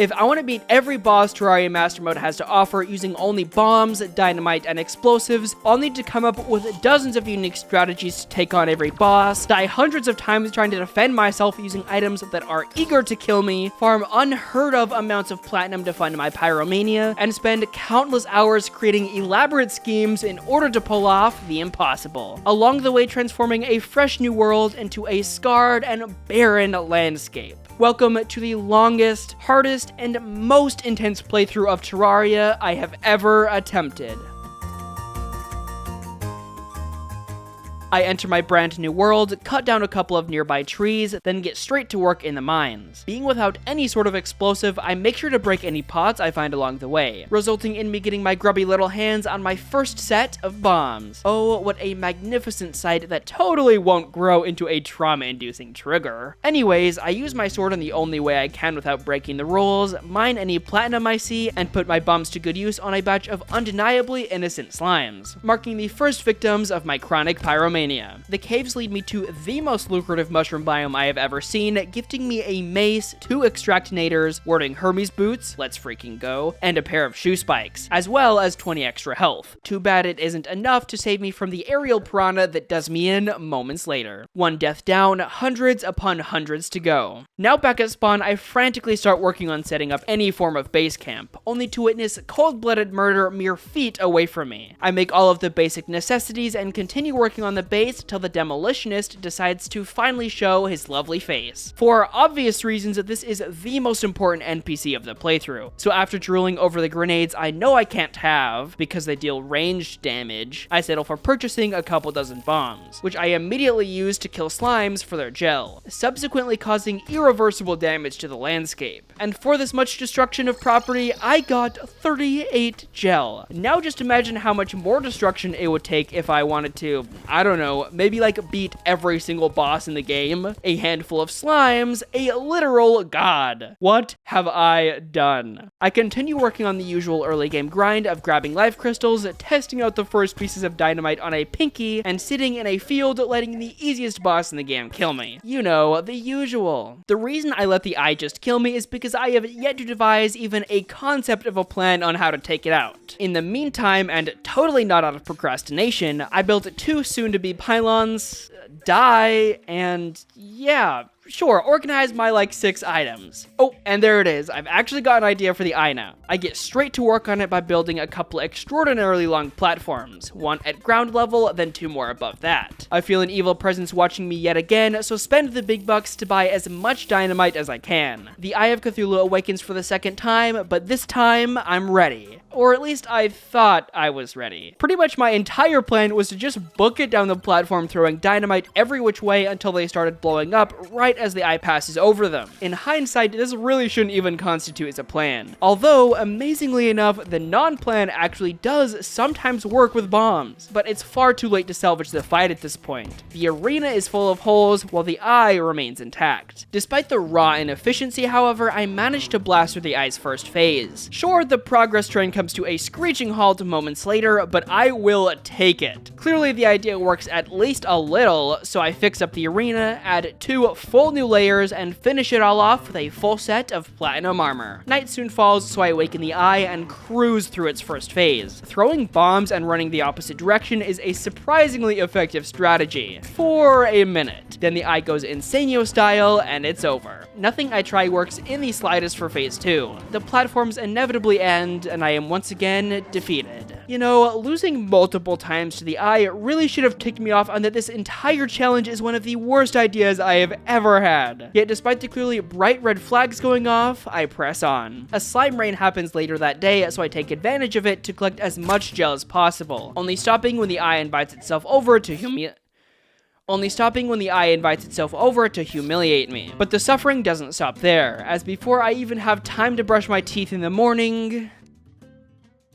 If I want to beat every boss Terraria Master Mode has to offer using only bombs, dynamite, and explosives, I'll need to come up with dozens of unique strategies to take on every boss, die hundreds of times trying to defend myself using items that are eager to kill me, farm unheard of amounts of platinum to fund my pyromania, and spend countless hours creating elaborate schemes in order to pull off the impossible. Along the way, transforming a fresh new world into a scarred and barren landscape. Welcome to the longest, hardest, and most intense playthrough of Terraria I have ever attempted. I enter my brand new world, cut down a couple of nearby trees, then get straight to work in the mines. Being without any sort of explosive, I make sure to break any pots I find along the way, resulting in me getting my grubby little hands on my first set of bombs. Oh, what a magnificent sight that totally won't grow into a trauma-inducing trigger. Anyways, I use my sword in the only way I can without breaking the rules, mine any platinum I see, and put my bombs to good use on a batch of undeniably innocent slimes, marking the first victims of my chronic pyromania. The caves lead me to the most lucrative mushroom biome I have ever seen, gifting me a mace, 2 extractinators, warding Hermes boots, let's freaking go, and a pair of shoe spikes, as well as 20 extra health. Too bad it isn't enough to save me from the aerial piranha that does me in moments later. One death down, hundreds upon hundreds to go. Now back at spawn, I frantically start working on setting up any form of base camp, only to witness cold-blooded murder mere feet away from me. I make all of the basic necessities and continue working on the base till the demolitionist decides to finally show his lovely face. For obvious reasons, this is the most important NPC of the playthrough, so after drooling over the grenades I know I can't have, because they deal ranged damage, I settle for purchasing a couple dozen bombs, which I immediately use to kill slimes for their gel, subsequently causing irreversible damage to the landscape. And for this much destruction of property, I got 38 gel. Now just imagine how much more destruction it would take if I wanted to, I don't know, maybe like beat every single boss in the game, a handful of slimes, a literal god. What have I done? I continue working on the usual early game grind of grabbing life crystals, testing out the first pieces of dynamite on a pinky, and sitting in a field letting the easiest boss in the game kill me. You know, the usual. The reason I let the eye just kill me is because I have yet to devise even a concept of a plan on how to take it out. In the meantime, and totally not out of procrastination, I built 2 soon-to-be pylons, die, and yeah, sure, organize my like 6 items. Oh, and there it is. I've actually got an idea for the eye now. I get straight to work on it by building a couple extraordinarily long platforms, 1 at ground level, then 2 more above that. I feel an evil presence watching me yet again, so spend the big bucks to buy as much dynamite as I can. The Eye of Cthulhu awakens for the second time, but this time I'm ready. Or at least I thought I was ready. Pretty much my entire plan was to just book it down the platform, throwing dynamite every which way until they started blowing up right as the eye passes over them. In hindsight, this really shouldn't even constitute as a plan. Although, amazingly enough, the non-plan actually does sometimes work with bombs. But it's far too late to salvage the fight at this point. The arena is full of holes while the eye remains intact. Despite the raw inefficiency, however, I managed to blast through the eye's first phase. Sure, the progress train comes to a screeching halt moments later, but I will take it. Clearly the idea works at least a little, so I fix up the arena, add 2 full new layers, and finish it all off with a full set of platinum armor. Night soon falls, so I awaken the eye and cruise through its first phase. Throwing bombs and running the opposite direction is a surprisingly effective strategy. For a minute. Then the eye goes Insanio style, and it's over. Nothing I try works in the slightest for phase 2. The platforms inevitably end, and I am once again defeated. You know, losing multiple times to the eye really should have ticked me off on that this entire challenge is one of the worst ideas I have ever had. Yet despite the clearly bright red flags going off, I press on. A slime rain happens later that day, so I take advantage of it to collect as much gel as possible, only stopping when the eye invites itself over to humiliate me. But the suffering doesn't stop there, as before I even have time to brush my teeth in the morning,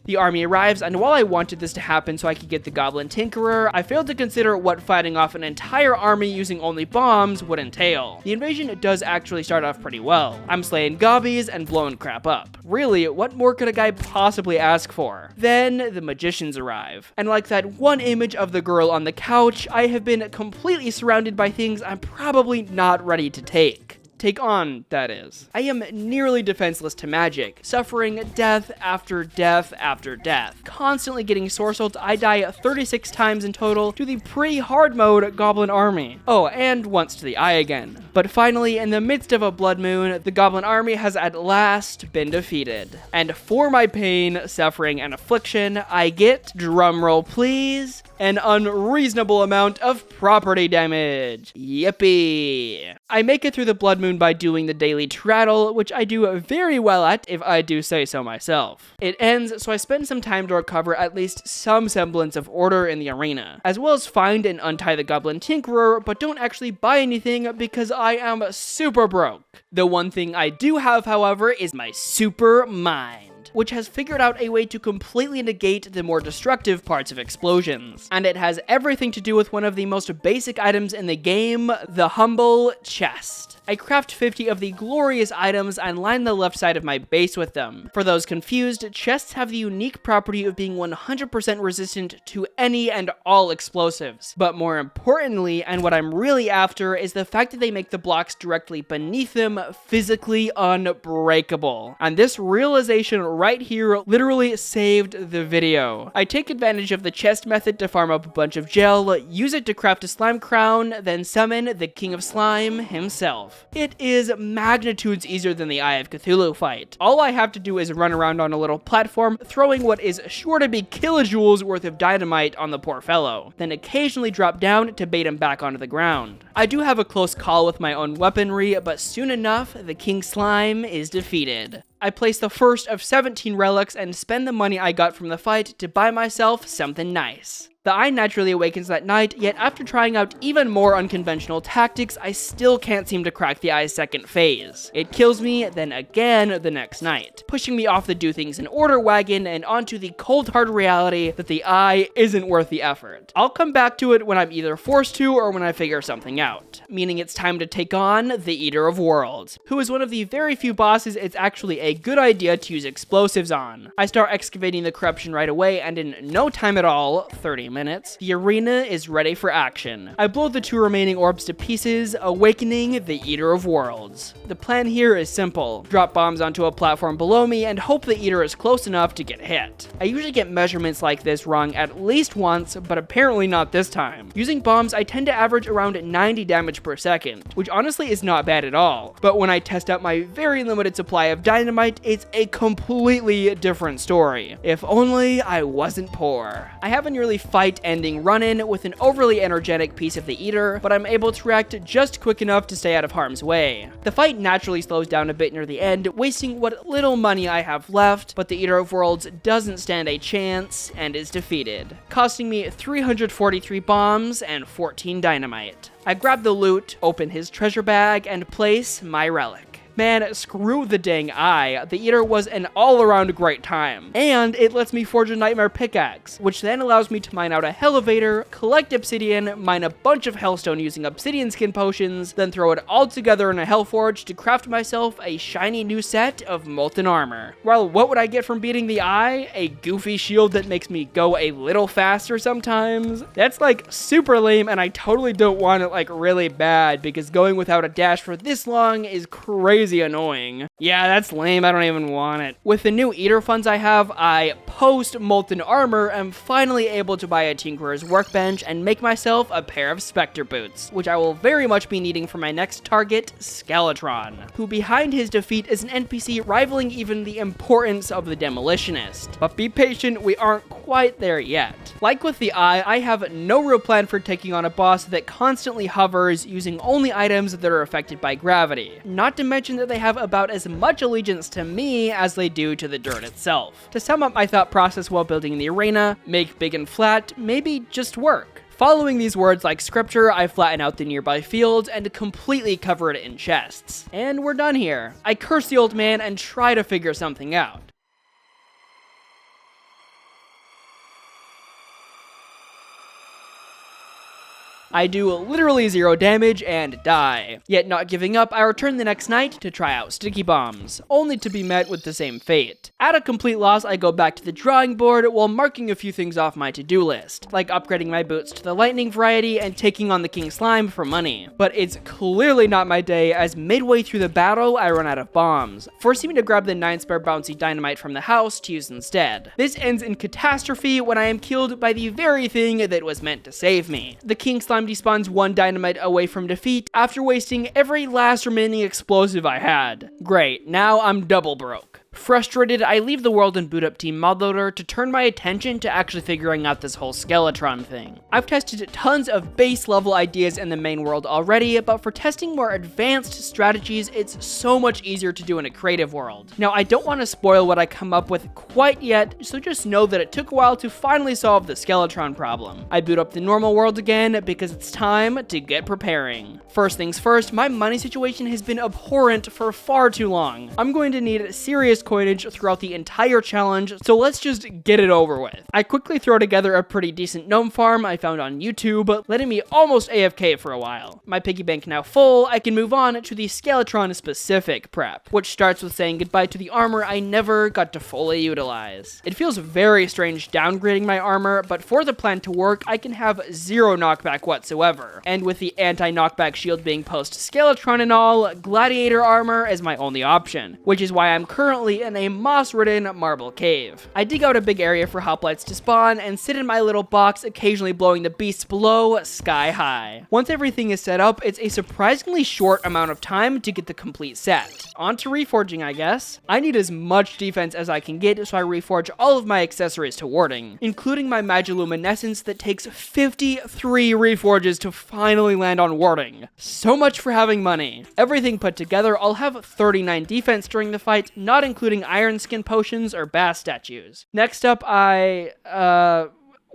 the army arrives, and while I wanted this to happen so I could get the Goblin Tinkerer, I failed to consider what fighting off an entire army using only bombs would entail. The invasion does actually start off pretty well. I'm slaying gobbies and blowing crap up. Really, what more could a guy possibly ask for? Then the magicians arrive, and like that one image of the girl on the couch, I have been completely surrounded by things I'm probably not ready to take. take on, that is. I am nearly defenseless to magic, suffering death after death after death. Constantly getting sorcelled, I die 36 times in total to the pre-hard mode goblin army. Oh, and once to the eye again. But finally, in the midst of a blood moon, the goblin army has at last been defeated. And for my pain, suffering, and affliction, I get, drumroll please, an unreasonable amount of property damage. Yippee! I make it through the blood moon by doing the daily traddle, which I do very well at if I do say so myself. It ends, so I spend some time to recover at least some semblance of order in the arena, as well as find and untie the goblin tinkerer, but don't actually buy anything because I am super broke. The one thing I do have, however, is my super mind, which has figured out a way to completely negate the more destructive parts of explosions. And it has everything to do with one of the most basic items in the game, the humble chest. I craft 50 of the glorious items and line the left side of my base with them. For those confused, chests have the unique property of being 100% resistant to any and all explosives. But more importantly, and what I'm really after, is the fact that they make the blocks directly beneath them physically unbreakable. And this realization right here literally saved the video. I take advantage of the chest method to farm up a bunch of gel, use it to craft a slime crown, then summon the king of slime himself. It is magnitudes easier than the Eye of Cthulhu fight. All I have to do is run around on a little platform, throwing what is sure to be kilojoules worth of dynamite on the poor fellow, then occasionally drop down to bait him back onto the ground. I do have a close call with my own weaponry, but soon enough, the King Slime is defeated. I place the first of 17 relics and spend the money I got from the fight to buy myself something nice. The eye naturally awakens that night, yet after trying out even more unconventional tactics, I still can't seem to crack the eye's second phase. It kills me, then again the next night, pushing me off the do things in order wagon and onto the cold hard reality that the eye isn't worth the effort. I'll come back to it when I'm either forced to or when I figure something out, meaning it's time to take on the Eater of Worlds, who is one of the very few bosses it's actually a good idea to use explosives on. I start excavating the corruption right away, and in no time at all, 30 minutes, the arena is ready for action. I blow the 2 remaining orbs to pieces, awakening the Eater of Worlds. The plan here is simple: drop bombs onto a platform below me and hope the Eater is close enough to get hit. I usually get measurements like this wrong at least once, but apparently not this time. Using bombs, I tend to average around 90 damage per second, which honestly is not bad at all. But when I test out my very limited supply of dynamite, it's a completely different story. If only I wasn't poor. I have a nearly fight-ending run-in with an overly energetic piece of the Eater, but I'm able to react just quick enough to stay out of harm's way. The fight naturally slows down a bit near the end, wasting what little money I have left, but the Eater of Worlds doesn't stand a chance and is defeated, costing me 343 bombs and 14 dynamite. I grab the loot, open his treasure bag, and place my relic. Man, screw the dang eye. The Eater was an all-around great time. And it lets me forge a nightmare pickaxe, which then allows me to mine out a elevator, collect obsidian, mine a bunch of hellstone using obsidian skin potions, then throw it all together in a hellforge to craft myself a shiny new set of molten armor. Well, what would I get from beating the eye? A goofy shield that makes me go a little faster sometimes? That's like super lame, and I totally don't want it like really bad, because going without a dash for this long is crazy annoying. Yeah, that's lame. I don't even want it. With the new Eater funds I have, I post molten armor am finally able to buy a Tinkerer's workbench and make myself a pair of Spectre boots, which I will very much be needing for my next target, Skeletron, who behind his defeat is an NPC rivaling even the importance of the Demolitionist. But be patient, we aren't quite there yet. Like with the eye, I have no real plan for taking on a boss that constantly hovers, using only items that are affected by gravity. Not to mention that they have about as much allegiance to me as they do to the dirt itself. To sum up my thought process while building the arena, make big and flat, maybe just work. Following these words like scripture, I flatten out the nearby fields and completely cover it in chests. And we're done here. I curse the old man and try to figure something out. I do literally 0 damage and die. Yet not giving up, I return the next night to try out sticky bombs, only to be met with the same fate. At a complete loss, I go back to the drawing board while marking a few things off my to-do list, like upgrading my boots to the lightning variety and taking on the king slime for money. But it's clearly not my day, as midway through the battle, I run out of bombs, forcing me to grab the 9 spare bouncy dynamite from the house to use instead. This ends in catastrophe when I am killed by the very thing that was meant to save me. The king slime despawns 1 dynamite away from defeat after wasting every last remaining explosive I had. Great, now I'm double broke. Frustrated, I leave the world and boot up Team Modloader to turn my attention to actually figuring out this whole Skeletron thing. I've tested tons of base level ideas in the main world already, but for testing more advanced strategies, it's so much easier to do in a creative world. Now, I don't want to spoil what I come up with quite yet, so just know that it took a while to finally solve the Skeletron problem. I boot up the normal world again because it's time to get preparing. First things first, my money situation has been abhorrent for far too long. I'm going to need serious coinage throughout the entire challenge, so let's just get it over with. I quickly throw together a pretty decent gnome farm I found on YouTube, letting me almost AFK for a while. My piggy bank now full, I can move on to the Skeletron specific prep, which starts with saying goodbye to the armor I never got to fully utilize. It feels very strange downgrading my armor, but for the plan to work, I can have 0 knockback whatsoever. And with the anti-knockback shield being post-Skeletron and all, gladiator armor is my only option, which is why I'm currently in a moss-ridden marble cave. I dig out a big area for hoplites to spawn and sit in my little box, occasionally blowing the beasts below sky high. Once everything is set up, it's a surprisingly short amount of time to get the complete set. On to reforging, I guess. I need as much defense as I can get, so I reforge all of my accessories to warding, including my Magiluminescence that takes 53 reforges to finally land on warding. So much for having money. Everything put together, I'll have 39 defense during the fight, not including iron skin potions or bass statues. Next up,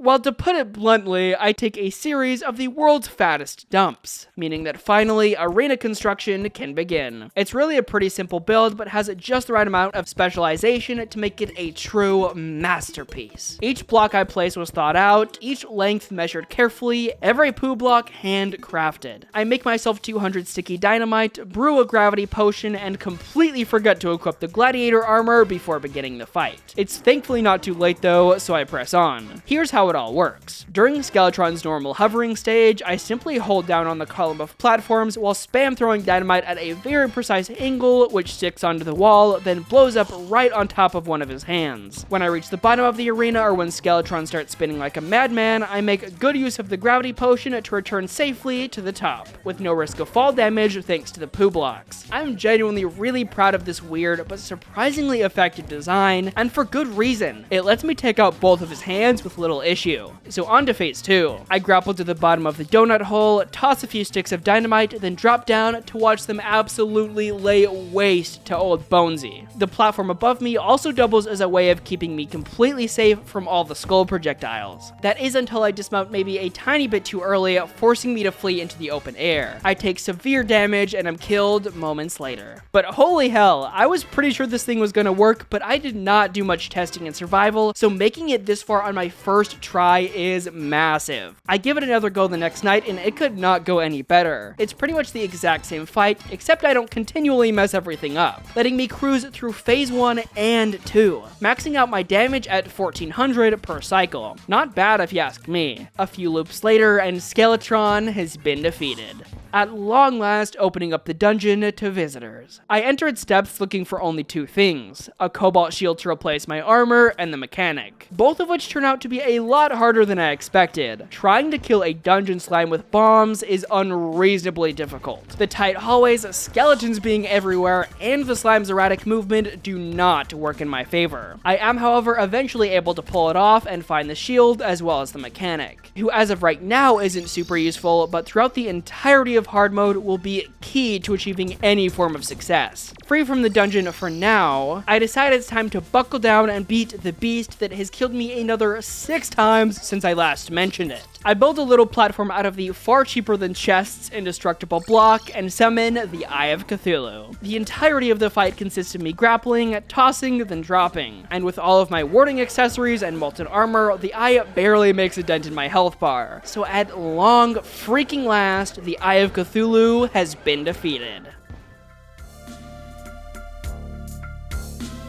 well, to put it bluntly, I take a series of the world's fattest dumps, meaning that finally, arena construction can begin. It's really a pretty simple build, but has just the right amount of specialization to make it a true masterpiece. Each block I place was thought out, each length measured carefully, every poo block handcrafted. I make myself 200 sticky dynamite, brew a gravity potion, and completely forget to equip the gladiator armor before beginning the fight. It's thankfully not too late though, so I press on. Here's how it all works. During Skeletron's normal hovering stage, I simply hold down on the column of platforms while spam throwing dynamite at a very precise angle, which sticks onto the wall, then blows up right on top of one of his hands. When I reach the bottom of the arena, or when Skeletron starts spinning like a madman, I make good use of the gravity potion to return safely to the top, with no risk of fall damage thanks to the poo blocks. I'm genuinely really proud of this weird but surprisingly effective design, and for good reason. It lets me take out both of his hands with little issue. So on to phase 2. I grapple to the bottom of the donut hole, toss a few sticks of dynamite, then drop down to watch them absolutely lay waste to old Bonesy. The platform above me also doubles as a way of keeping me completely safe from all the skull projectiles. That is until I dismount maybe a tiny bit too early, forcing me to flee into the open air. I take severe damage and am killed moments later. But holy hell, I was pretty sure this thing was gonna work, but I did not do much testing and survival, so making it this far on my first try is massive. I give it another go the next night and it could not go any better. It's pretty much the exact same fight, except I don't continually mess everything up, letting me cruise through phase 1 and 2, maxing out my damage at 1400 per cycle. Not bad if you ask me. A few loops later and Skeletron has been defeated. At long last, opening up the dungeon to visitors. I enter its depths looking for only 2 things, a cobalt shield to replace my armor and the mechanic, both of which turn out to be a lot harder than I expected. Trying to kill a dungeon slime with bombs is unreasonably difficult. The tight hallways, skeletons being everywhere, and the slime's erratic movement do not work in my favor. I am, however, eventually able to pull it off and find the shield as well as the mechanic, who as of right now isn't super useful, but throughout the entirety of Hardmode will be key to achieving any form of success. Free from the dungeon for now, I decide it's time to buckle down and beat the beast that has killed me another 6 times since I last mentioned it. I build a little platform out of the far cheaper than chests indestructible block and summon the Eye of Cthulhu. The entirety of the fight consists of me grappling, tossing, then dropping. And with all of my warding accessories and molten armor, the eye barely makes a dent in my health bar. So at long freaking last, the Eye of Cthulhu has been defeated.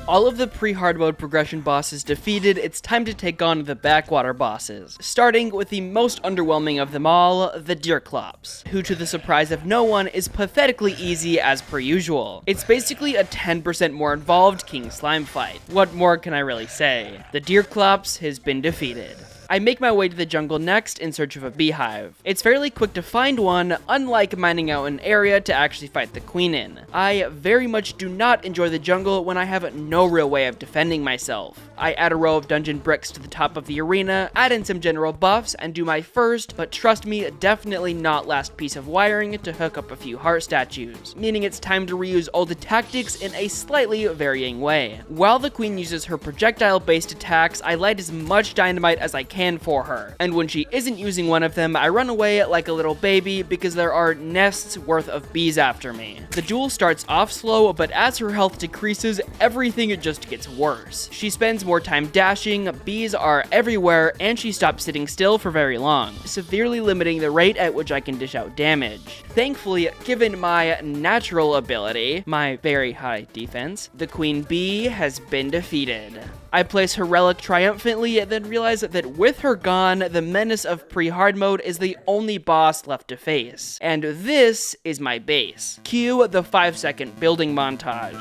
All of the pre-hard mode progression bosses defeated, it's time to take on the backwater bosses. Starting with the most underwhelming of them all, the Deerclops, who to the surprise of no one is pathetically easy as per usual. It's basically a 10% more involved King Slime fight. What more can I really say? The Deerclops has been defeated. I make my way to the jungle next in search of a beehive. It's fairly quick to find one, unlike mining out an area to actually fight the queen in. I very much do not enjoy the jungle when I have no real way of defending myself. I add a row of dungeon bricks to the top of the arena, add in some general buffs, and do my first, but trust me, definitely not last piece of wiring to hook up a few heart statues, meaning it's time to reuse old tactics in a slightly varying way. While the queen uses her projectile-based attacks, I light as much dynamite as I can for her, and when she isn't using one of them, I run away like a little baby because there are nests worth of bees after me. The duel starts off slow, but as her health decreases, everything just gets worse. She spends more time dashing, bees are everywhere, and she stops sitting still for very long, severely limiting the rate at which I can dish out damage. Thankfully, given my natural ability, my very high defense, the queen bee has been defeated. I place her relic triumphantly, then realize that with her gone, the menace of pre-hard mode is the only boss left to face. And this is my base. Cue the 5-second building montage.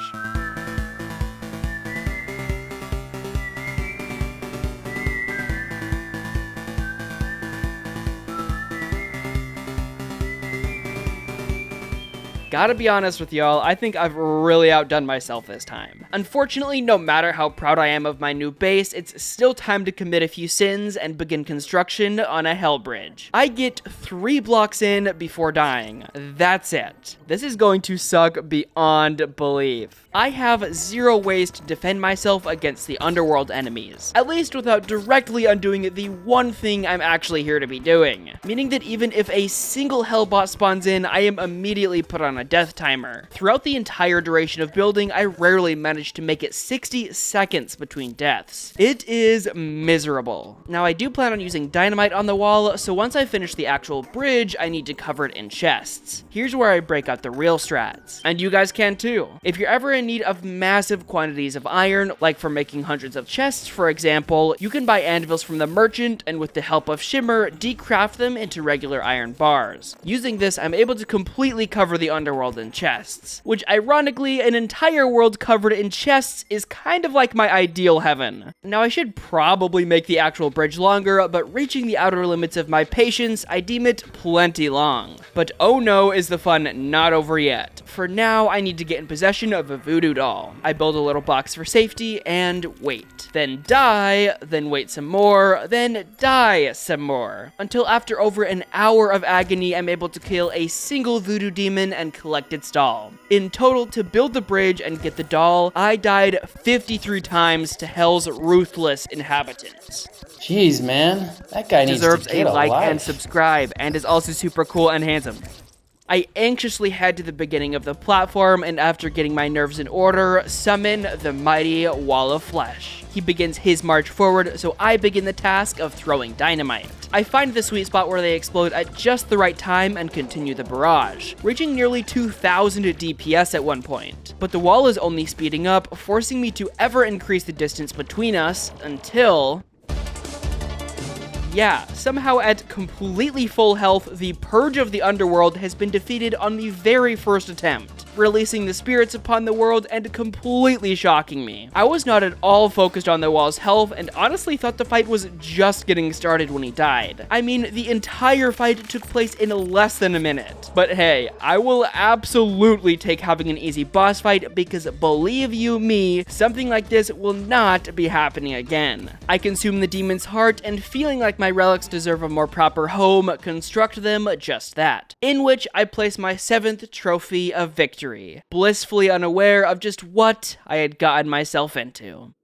Gotta be honest with y'all, I think I've really outdone myself this time. Unfortunately, no matter how proud I am of my new base, it's still time to commit a few sins and begin construction on a hell bridge. I get 3 blocks in before dying. That's it. This is going to suck beyond belief. I have 0 ways to defend myself against the underworld enemies, at least without directly undoing the one thing I'm actually here to be doing, meaning that even if a single hellbot spawns in, I am immediately put on a death timer. Throughout the entire duration of building, I rarely manage to make it 60 seconds between deaths. It is miserable. Now, I do plan on using dynamite on the wall, so once I finish the actual bridge, I need to cover it in chests. Here's where I break out the real strats, and you guys can too. If you're ever in need of massive quantities of iron, like for making hundreds of chests, for example, you can buy anvils from the merchant, and with the help of Shimmer, decraft them into regular iron bars. Using this, I'm able to completely cover the underworld in chests, which ironically, an entire world covered in chests is kind of like my ideal heaven. Now, I should probably make the actual bridge longer, but reaching the outer limits of my patience, I deem it plenty long. But oh no, is the fun not over yet. For now, I need to get in possession of a voodoo doll. I build a little box for safety and wait. Then die, then wait some more, then die some more. Until after over an hour of agony, I'm able to kill a single voodoo demon and collect its doll. In total, to build the bridge and get the doll, I died 53 times to Hell's ruthless inhabitants. Jeez, man. That guy deserves needs to get a like life. and subscribe, and is also super cool and handsome. I anxiously head to the beginning of the platform, and after getting my nerves in order, summon the mighty Wall of Flesh. He begins his march forward, so I begin the task of throwing dynamite. I find the sweet spot where they explode at just the right time and continue the barrage, reaching nearly 2,000 DPS at one point. But the wall is only speeding up, forcing me to ever increase the distance between us until... yeah, somehow at completely full health, the Purge of the Underworld has been defeated on the very first attempt, releasing the spirits upon the world and completely shocking me. I was not at all focused on the wall's health and honestly thought the fight was just getting started when he died. I mean, the entire fight took place in less than a minute. But hey, I will absolutely take having an easy boss fight because believe you me, something like this will not be happening again. I consume the demon's heart and feeling like my relics deserve a more proper home, construct them just that, in which I place my 7th trophy of victory, blissfully unaware of just what I had gotten myself into.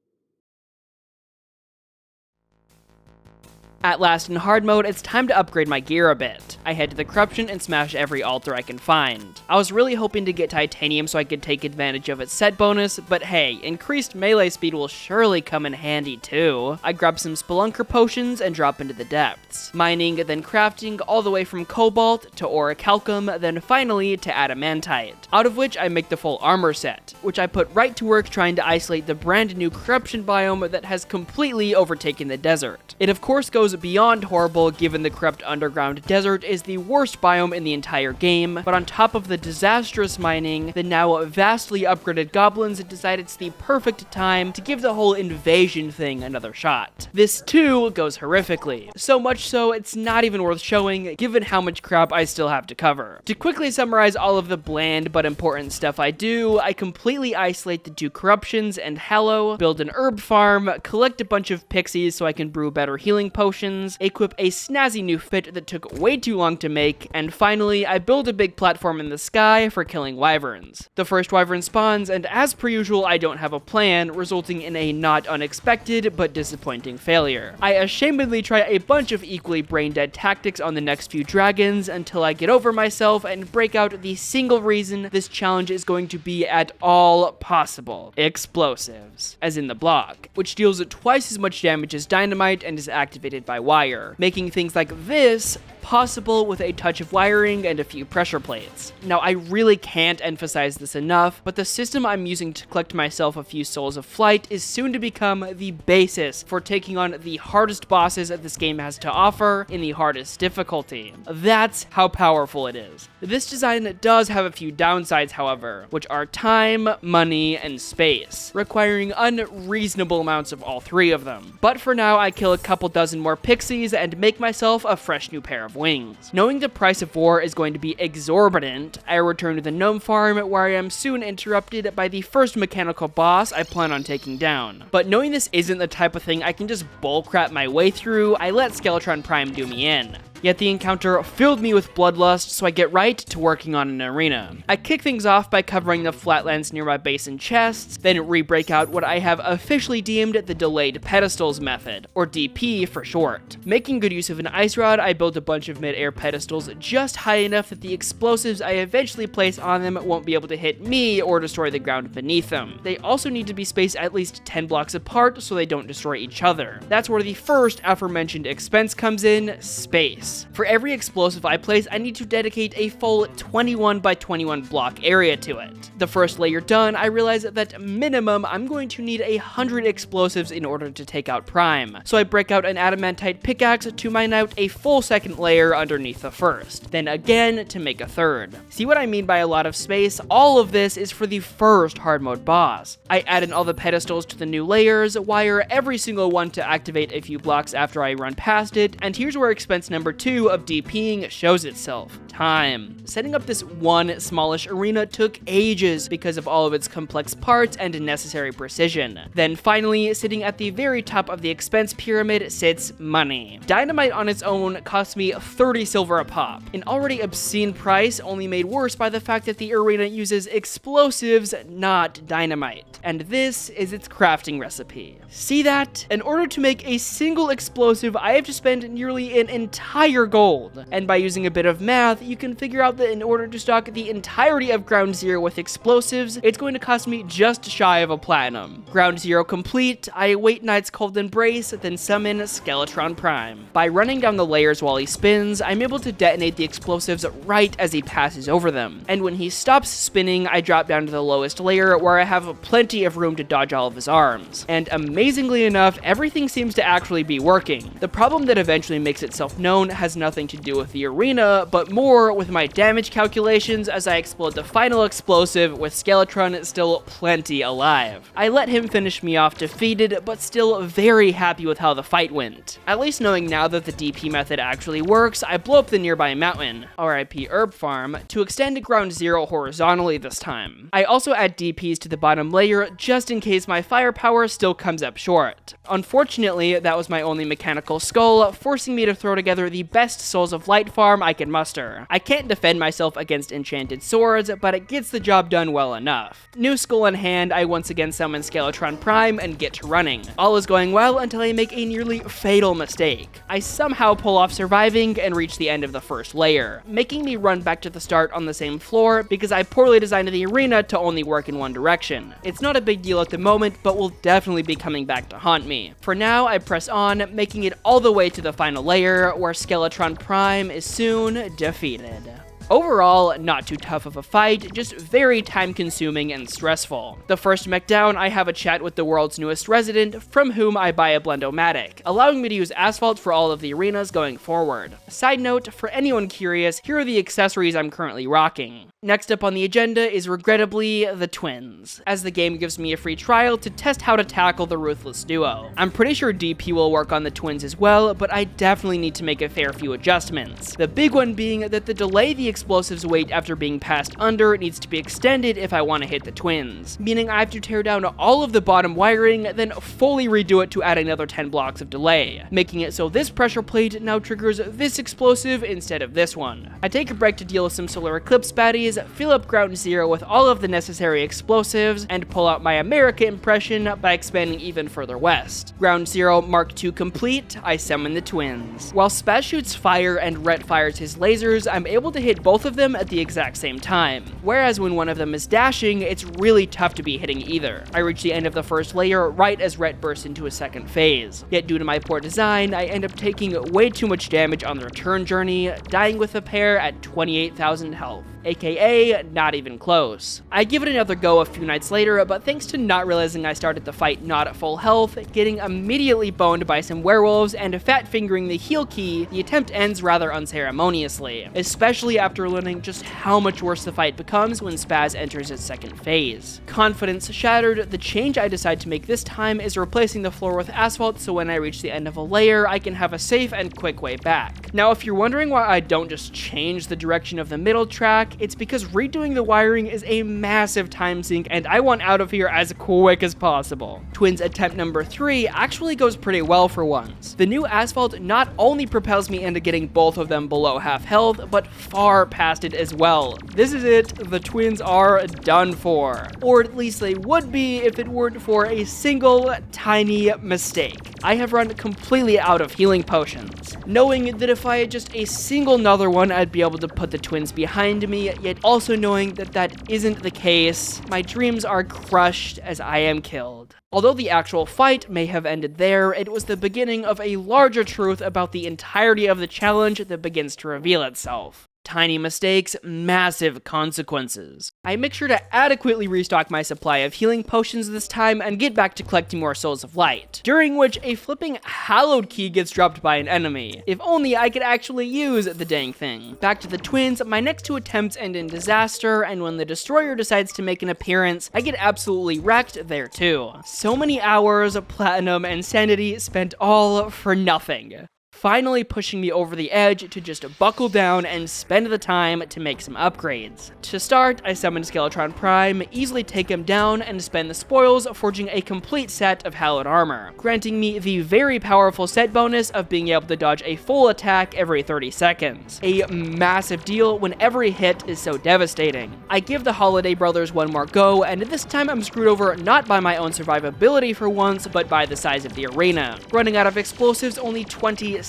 At last, in hard mode, it's time to upgrade my gear a bit. I head to the corruption and smash every altar I can find. I was really hoping to get titanium so I could take advantage of its set bonus, but hey, increased melee speed will surely come in handy too. I grab some spelunker potions and drop into the depths, mining, then crafting all the way from cobalt to orichalcum, then finally to adamantite, out of which I make the full armor set, which I put right to work trying to isolate the brand new corruption biome that has completely overtaken the desert. It of course goes beyond horrible given the corrupt underground desert is the worst biome in the entire game, but on top of the disastrous mining, the now vastly upgraded goblins decide it's the perfect time to give the whole invasion thing another shot. This too goes horrifically, so much so it's not even worth showing given how much crap I still have to cover. To quickly summarize all of the bland but important stuff I do, I completely isolate the 2 corruptions and hallow, build an herb farm, collect a bunch of pixies so I can brew better healing potions, equip a snazzy new fit that took way too long to make, and finally, I build a big platform in the sky for killing wyverns. The first wyvern spawns, and as per usual, I don't have a plan, resulting in a not unexpected but disappointing failure. I ashamedly try a bunch of equally brain-dead tactics on the next few dragons until I get over myself and break out the single reason this challenge is going to be at all possible: explosives, as in the block, which deals twice as much damage as dynamite and is activated by wire, making things like this possible with a touch of wiring and a few pressure plates. Now, I really can't emphasize this enough, but the system I'm using to collect myself a few souls of flight is soon to become the basis for taking on the hardest bosses that this game has to offer in the hardest difficulty. That's how powerful it is. This design does have a few downsides, however, which are time, money, and space, requiring unreasonable amounts of all 3 of them. But for now, I kill a couple dozen more pixies and make myself a fresh new pair of wings. Knowing the price of war is going to be exorbitant, I return to the Gnome Farm, where I am soon interrupted by the first mechanical boss I plan on taking down. But knowing this isn't the type of thing I can just bullcrap my way through, I let Skeletron Prime do me in. Yet the encounter filled me with bloodlust, so I get right to working on an arena. I kick things off by covering the flatlands near my base in chests, then re-break out what I have officially deemed the Delayed Pedestals method, or DP for short. Making good use of an ice rod, I built a bunch of mid-air pedestals just high enough that the explosives I eventually place on them won't be able to hit me or destroy the ground beneath them. They also need to be spaced at least 10 blocks apart so they don't destroy each other. That's where the first aforementioned expense comes in: space. For every explosive I place, I need to dedicate a full 21 by 21 block area to it. The first layer done, I realize that minimum I'm going to need 100 explosives in order to take out Prime. So I break out an adamantite pickaxe to mine out a full second layer underneath the first, then again to make a third. See what I mean by a lot of space? All of this is for the first hard mode boss. I add in all the pedestals to the new layers, wire every single one to activate a few blocks after I run past it, and here's where expense number 2 of DPing shows itself: time. Setting up this one smallish arena took ages because of all of its complex parts and necessary precision. Then finally, sitting at the very top of the expense pyramid sits money. Dynamite on its own cost me 30 silver a pop, an already obscene price only made worse by the fact that the arena uses explosives, not dynamite. And this is its crafting recipe. See that? In order to make a single explosive, I have to spend nearly an entire gold. And by using a bit of math, you can figure out that in order to stock the entirety of Ground Zero with explosives, it's going to cost me just shy of a platinum. Ground Zero complete, I await Knight's Cold Embrace, then summon Skeletron Prime. By running down the layers while he spins, I'm able to detonate the explosives right as he passes over them. And when he stops spinning, I drop down to the lowest layer where I have plenty of room to dodge all of his arms. And amazingly enough, everything seems to actually be working. The problem that eventually makes itself known has nothing to do with the arena, but more with my damage calculations as I explode the final explosive with Skeletron still plenty alive. I let him finish me off defeated, but still very happy with how the fight went. At least knowing now that the DP method actually works, I blow up the nearby mountain, RIP Herb Farm, to extend Ground Zero horizontally this time. I also add DPs to the bottom layer just in case my firepower still comes up short. Unfortunately, that was my only mechanical skull, forcing me to throw together the best Souls of Light farm I could muster. either. I can't defend myself against enchanted swords, but it gets the job done well enough. New skull in hand, I once again summon Skeletron Prime and get to running. All is going well until I make a nearly fatal mistake. I somehow pull off surviving and reach the end of the first layer, making me run back to the start on the same floor because I poorly designed the arena to only work in one direction. It's not a big deal at the moment, but will definitely be coming back to haunt me. For now, I press on, making it all the way to the final layer, where Skeletron Prime is soon defeated. Overall, not too tough of a fight, just very time-consuming and stressful. The first mech down, I have a chat with the world's newest resident, from whom I buy a Blendomatic, allowing me to use asphalt for all of the arenas going forward. Side note, for anyone curious, here are the accessories I'm currently rocking. Next up on the agenda is regrettably the twins, as the game gives me a free trial to test how to tackle the ruthless duo. I'm pretty sure DP will work on the twins as well, but I definitely need to make a fair few adjustments. The big one being that the delay the explosives wait after being passed under needs to be extended if I want to hit the twins, meaning I have to tear down all of the bottom wiring, then fully redo it to add another 10 blocks of delay, making it so this pressure plate now triggers this explosive instead of this one. I take a break to deal with some solar eclipse baddies, fill up Ground Zero with all of the necessary explosives, and pull out my America impression by expanding even further west. Ground Zero Mark II complete, I summon the twins. While Spaz shoots fire and Rhett fires his lasers, I'm able to hit both of them at the exact same time, whereas when one of them is dashing, it's really tough to be hitting either. I reach the end of the first layer right as Rhett bursts into a second phase, yet due to my poor design, I end up taking way too much damage on the return journey, dying with the pair at 28,000 health. AKA, not even close. I give it another go a few nights later, but thanks to not realizing I started the fight not at full health, getting immediately boned by some werewolves, and fat fingering the heal key, the attempt ends rather unceremoniously, especially after learning just how much worse the fight becomes when Spaz enters its second phase. Confidence shattered, the change I decide to make this time is replacing the floor with asphalt so when I reach the end of a layer, I can have a safe and quick way back. Now, if you're wondering why I don't just change the direction of the middle track, it's because redoing the wiring is a massive time sink and I want out of here as quick as possible. Twins attempt number 3 actually goes pretty well for once. The new asphalt not only propels me into getting both of them below half health, but far past it as well. This is it, the twins are done for. Or at least they would be if it weren't for a single tiny mistake. I have run completely out of healing potions, knowing that if I had just a single another one, I'd be able to put the twins behind me, yet also knowing that that isn't the case, my dreams are crushed as I am killed. Although the actual fight may have ended there, it was the beginning of a larger truth about the entirety of the challenge that begins to reveal itself. Tiny mistakes, massive consequences. I make sure to adequately restock my supply of healing potions this time and get back to collecting more Souls of Light, during which a flipping hallowed key gets dropped by an enemy. If only I could actually use the dang thing. Back to the twins, my next 2 attempts end in disaster, and when the destroyer decides to make an appearance, I get absolutely wrecked there too. So many hours, platinum, and sanity spent all for nothing. Finally pushing me over the edge to just buckle down and spend the time to make some upgrades. To start, I summon Skeletron Prime, easily take him down, and spend the spoils forging a complete set of hallowed armor, granting me the very powerful set bonus of being able to dodge a full attack every 30 seconds. A massive deal when every hit is so devastating. I give the Holiday Brothers one more go, and this time I'm screwed over not by my own survivability for once, but by the size of the arena. Running out of explosives only 27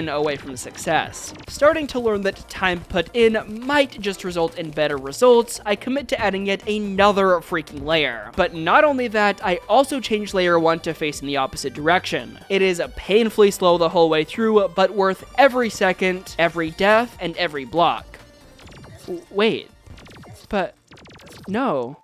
away from success. Starting to learn that time put in might just result in better results, I commit to adding yet another freaking layer. But not only that, I also change layer 1 to face in the opposite direction. It is painfully slow the whole way through, but worth every second, every death, and every block. Wait, but no.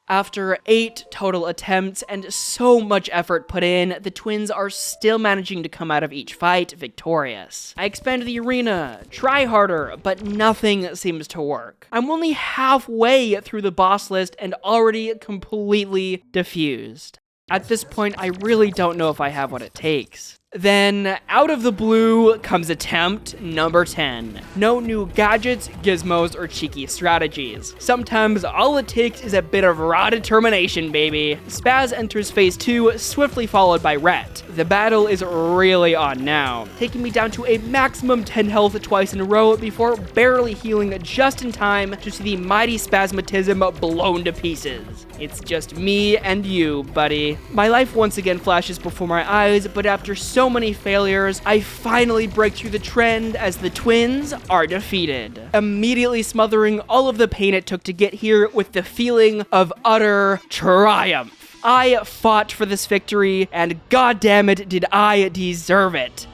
After 8 total attempts and so much effort put in, the twins are still managing to come out of each fight victorious. I expand the arena, try harder, but nothing seems to work. I'm only halfway through the boss list and already completely defused. At this point, I really don't know if I have what it takes. Then, out of the blue comes attempt number 10. No new gadgets, gizmos, or cheeky strategies. Sometimes all it takes is a bit of raw determination, baby. Spaz enters phase 2, swiftly followed by Rhett. the battle is really on now, taking me down to a maximum 10 health twice in a row before barely healing just in time to see the mighty spasmatism blown to pieces. It's just me and you, buddy. My life once again flashes before my eyes, but after so many failures, I finally break through the trend as the twins are defeated, immediately smothering all of the pain it took to get here with the feeling of utter triumph. I fought for this victory, and goddammit did I deserve it.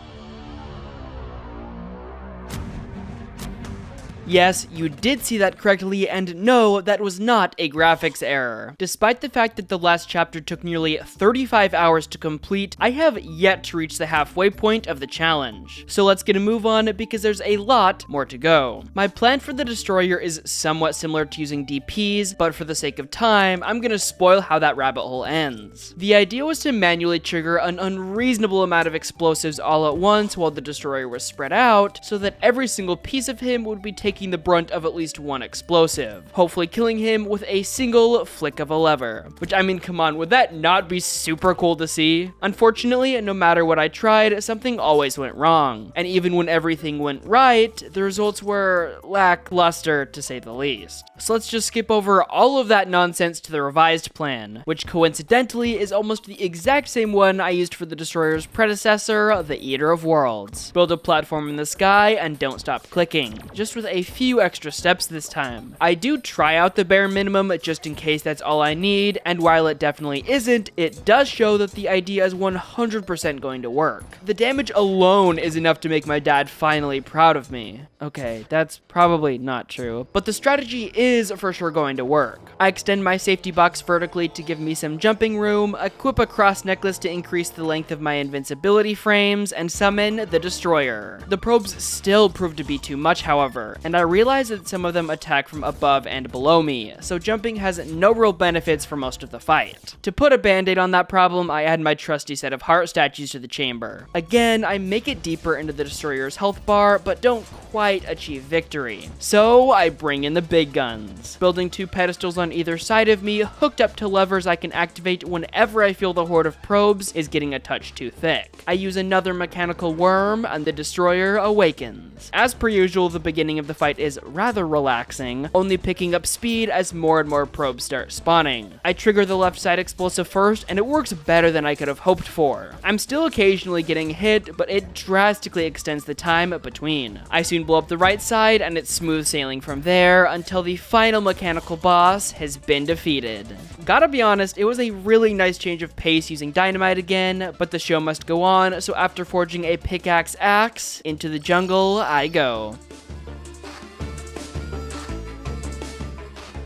Yes, you did see that correctly, and no, that was not a graphics error. Despite the fact that the last chapter took nearly 35 hours to complete, I have yet to reach the halfway point of the challenge. So let's get a move on, because there's a lot more to go. My plan for the Destroyer is somewhat similar to using DPs, but for the sake of time, I'm gonna spoil how that rabbit hole ends. The idea was to manually trigger an unreasonable amount of explosives all at once while the Destroyer was spread out, so that every single piece of him would be taking the brunt of at least one explosive, hopefully killing him with a single flick of a lever. Which, I mean, come on, would that not be super cool to see? Unfortunately, no matter what I tried, something always went wrong. And even when everything went right, the results were lackluster, to say the least. So let's just skip over all of that nonsense to the revised plan, which coincidentally is almost the exact same one I used for the Destroyer's predecessor, the Eater of Worlds. Build a platform in the sky and don't stop clicking, just with a few extra steps this time. I do try out the bare minimum just in case that's all I need, and while it definitely isn't, it does show that the idea is 100% going to work. The damage alone is enough to make my dad finally proud of me. Okay, that's probably not true, but the strategy is for sure going to work. I extend my safety box vertically to give me some jumping room, equip a cross necklace to increase the length of my invincibility frames, and summon the Destroyer. The probes still prove to be too much, however, and I realize that some of them attack from above and below me, so jumping has no real benefits for most of the fight. To put a band-aid on that problem, I add my trusty set of heart statues to the chamber. Again, I make it deeper into the Destroyer's health bar, but don't quite achieve victory. So I bring in the big guns, building 2 pedestals on either side of me, hooked up to levers I can activate whenever I feel the horde of probes is getting a touch too thick. I use another mechanical worm, and the Destroyer awakens. As per usual, the beginning of the fight is rather relaxing, only picking up speed as more and more probes start spawning. I trigger the left side explosive first, and it works better than I could have hoped for. I'm still occasionally getting hit, but it drastically extends the time between. I soon blow up the right side, and it's smooth sailing from there until the final mechanical boss has been defeated. Gotta be honest, it was a really nice change of pace using dynamite again, but the show must go on, so after forging a pickaxe axe, into the jungle I go.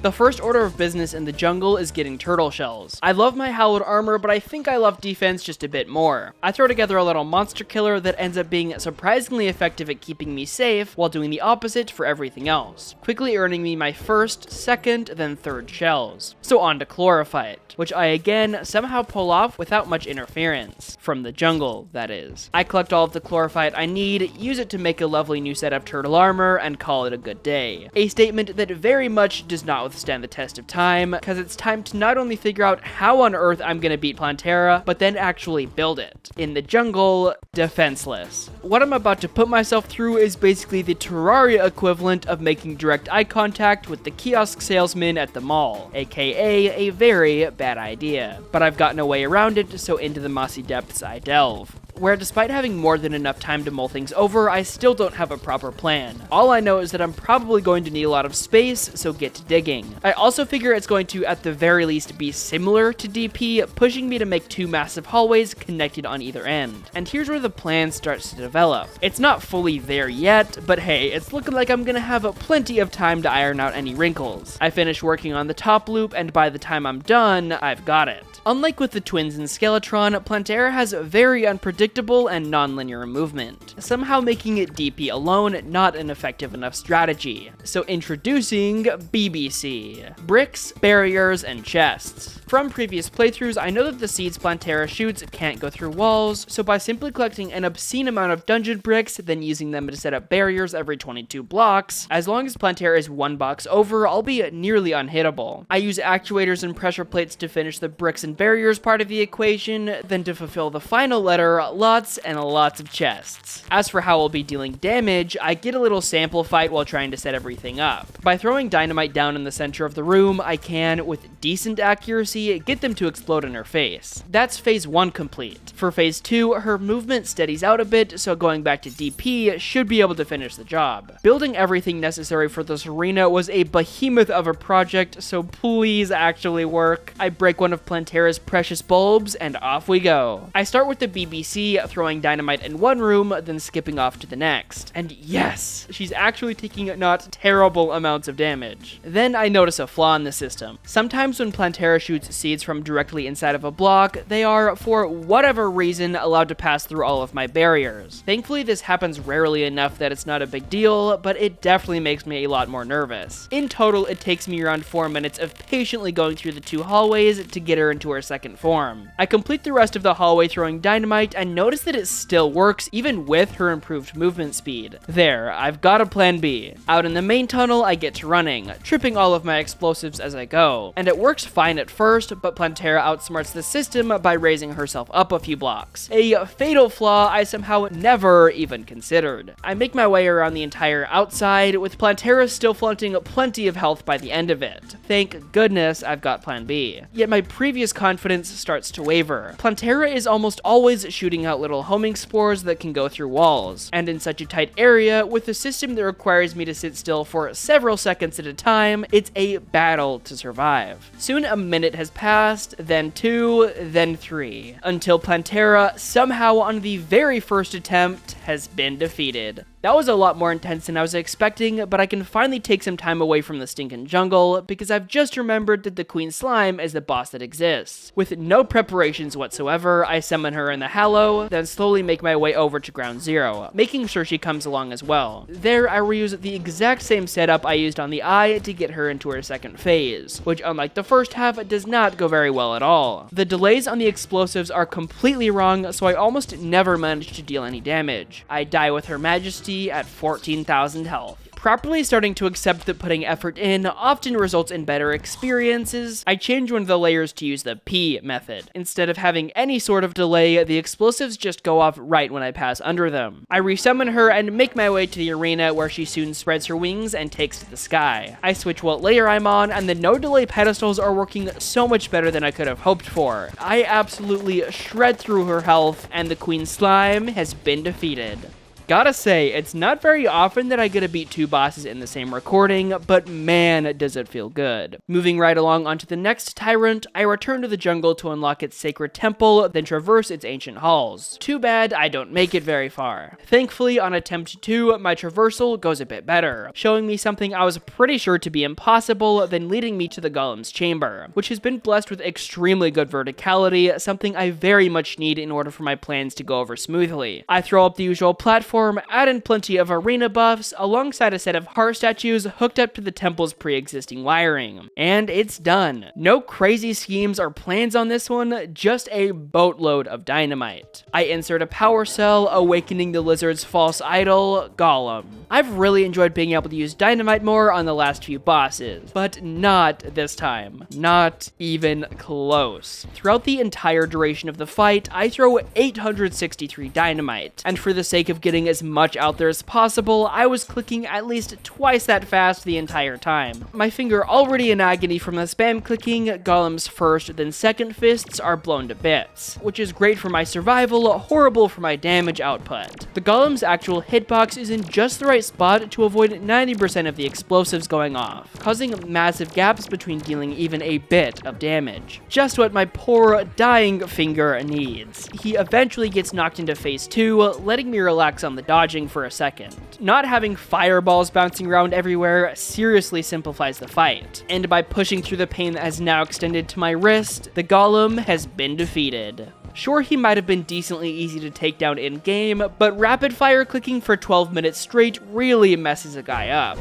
The first order of business in the jungle is getting turtle shells. I love my hallowed armor, but I think I love defense just a bit more. I throw together a little monster killer that ends up being surprisingly effective at keeping me safe while doing the opposite for everything else, quickly earning me my first, second, then third shells. So on to chlorophyte, which I again somehow pull off without much interference. From the jungle, that is. I collect all of the chlorophyte I need, use it to make a lovely new set of turtle armor, and call it a good day. A statement that very much does not withstand the test of time, because it's time to not only figure out how on earth I'm gonna beat Plantera, but then actually build it. In the jungle, defenseless. What I'm about to put myself through is basically the Terraria equivalent of making direct eye contact with the kiosk salesman at the mall, aka a very bad idea. But I've gotten a way around it, so into the mossy depths I delve, where despite having more than enough time to mull things over, I still don't have a proper plan. All I know is that I'm probably going to need a lot of space, so get to digging. I also figure it's going to, at the very least, be similar to DP, pushing me to make 2 massive hallways connected on either end. And here's where the plan starts to develop. It's not fully there yet, but hey, it's looking like I'm gonna have plenty of time to iron out any wrinkles. I finish working on the top loop, and by the time I'm done, I've got it. Unlike with the twins in Skeletron, Plantera has very unpredictable and non-linear movement, somehow making it DP alone not an effective enough strategy. So introducing BBC. Bricks, barriers, and chests. From previous playthroughs, I know that the seeds Plantera shoots can't go through walls, so by simply collecting an obscene amount of dungeon bricks, then using them to set up barriers every 22 blocks, as long as Plantera is 1 box over, I'll be nearly unhittable. I use actuators and pressure plates to finish the bricks and and barriers part of the equation, then to fulfill the final letter, lots and lots of chests. As for how I'll be dealing damage, I get a little sample fight while trying to set everything up. By throwing dynamite down in the center of the room, I can, with decent accuracy, get them to explode in her face. That's phase 1 complete. For phase 2, her movement steadies out a bit, so going back to DP should be able to finish the job. Building everything necessary for this arena was a behemoth of a project, so please actually work. I break one of Plantera's precious bulbs, and off we go. I start with the BBC, throwing dynamite in one room, then skipping off to the next. And yes, she's actually taking not terrible amounts of damage. Then I notice a flaw in the system. Sometimes when Plantera shoots seeds from directly inside of a block, they are, for whatever reason, allowed to pass through all of my barriers. Thankfully, this happens rarely enough that it's not a big deal, but it definitely makes me a lot more nervous. In total, it takes me around 4 minutes of patiently going through the 2 hallways to get her into her second form. I complete the rest of the hallway throwing dynamite and notice that it still works even with her improved movement speed. There, I've got a plan B. Out in the main tunnel, I get to running, tripping all of my explosives as I go. And it works fine at first, but Plantera outsmarts the system by raising herself up a few blocks. A fatal flaw I somehow never even considered. I make my way around the entire outside, with Plantera still flaunting plenty of health by the end of it. Thank goodness I've got plan B. Yet my previous confidence starts to waver. Plantera is almost always shooting out little homing spores that can go through walls, and in such a tight area, with a system that requires me to sit still for several seconds at a time, it's a battle to survive. Soon a minute has passed, then 2, then 3, until Plantera, somehow on the very first attempt, has been defeated. That was a lot more intense than I was expecting, but I can finally take some time away from the stinking jungle, because I've just remembered that the Queen Slime is the boss that exists. With no preparations whatsoever, I summon her in the Hallow, then slowly make my way over to Ground Zero, making sure she comes along as well. There, I reuse the exact same setup I used on the Eye to get her into her second phase, which unlike the first half, does not go very well at all. The delays on the explosives are completely wrong, so I almost never manage to deal any damage. I die with Her Majesty at 14,000 health. Properly starting to accept that putting effort in often results in better experiences, I change one of the layers to use the P method. Instead of having any sort of delay, the explosives just go off right when I pass under them. I resummon her and make my way to the arena, where she soon spreads her wings and takes to the sky. I switch what layer I'm on, and the no delay pedestals are working so much better than I could have hoped for. I absolutely shred through her health, and the Queen Slime has been defeated. Gotta say, it's not very often that I get to beat 2 bosses in the same recording, but man, does it feel good. Moving right along onto the next tyrant, I return to the jungle to unlock its sacred temple, then traverse its ancient halls. Too bad I don't make it very far. Thankfully, on attempt 2, my traversal goes a bit better, showing me something I was pretty sure to be impossible, then leading me to the Golem's chamber, which has been blessed with extremely good verticality, something I very much need in order for my plans to go over smoothly. I throw up the usual platform, add in plenty of arena buffs, alongside a set of heart statues hooked up to the temple's pre-existing wiring. And it's done. No crazy schemes or plans on this one, just a boatload of dynamite. I insert a power cell, awakening the lizard's false idol, Golem. I've really enjoyed being able to use dynamite more on the last few bosses, but not this time. Not even close. Throughout the entire duration of the fight, I throw 863 dynamite, and for the sake of getting as much out there as possible, I was clicking at least twice that fast the entire time. My finger already in agony from the spam clicking, Golem's first then second fists are blown to bits, which is great for my survival, horrible for my damage output. The Golem's actual hitbox is in just the right spot to avoid 90% of the explosives going off, causing massive gaps between dealing even a bit of damage. Just what my poor, dying finger needs. He eventually gets knocked into phase 2, letting me relax on the dodging for a second. Not having fireballs bouncing around everywhere seriously simplifies the fight, and by pushing through the pain that has now extended to my wrist, the Golem has been defeated. Sure, he might have been decently easy to take down in-game, but rapid fire clicking for 12 minutes straight really messes a guy up.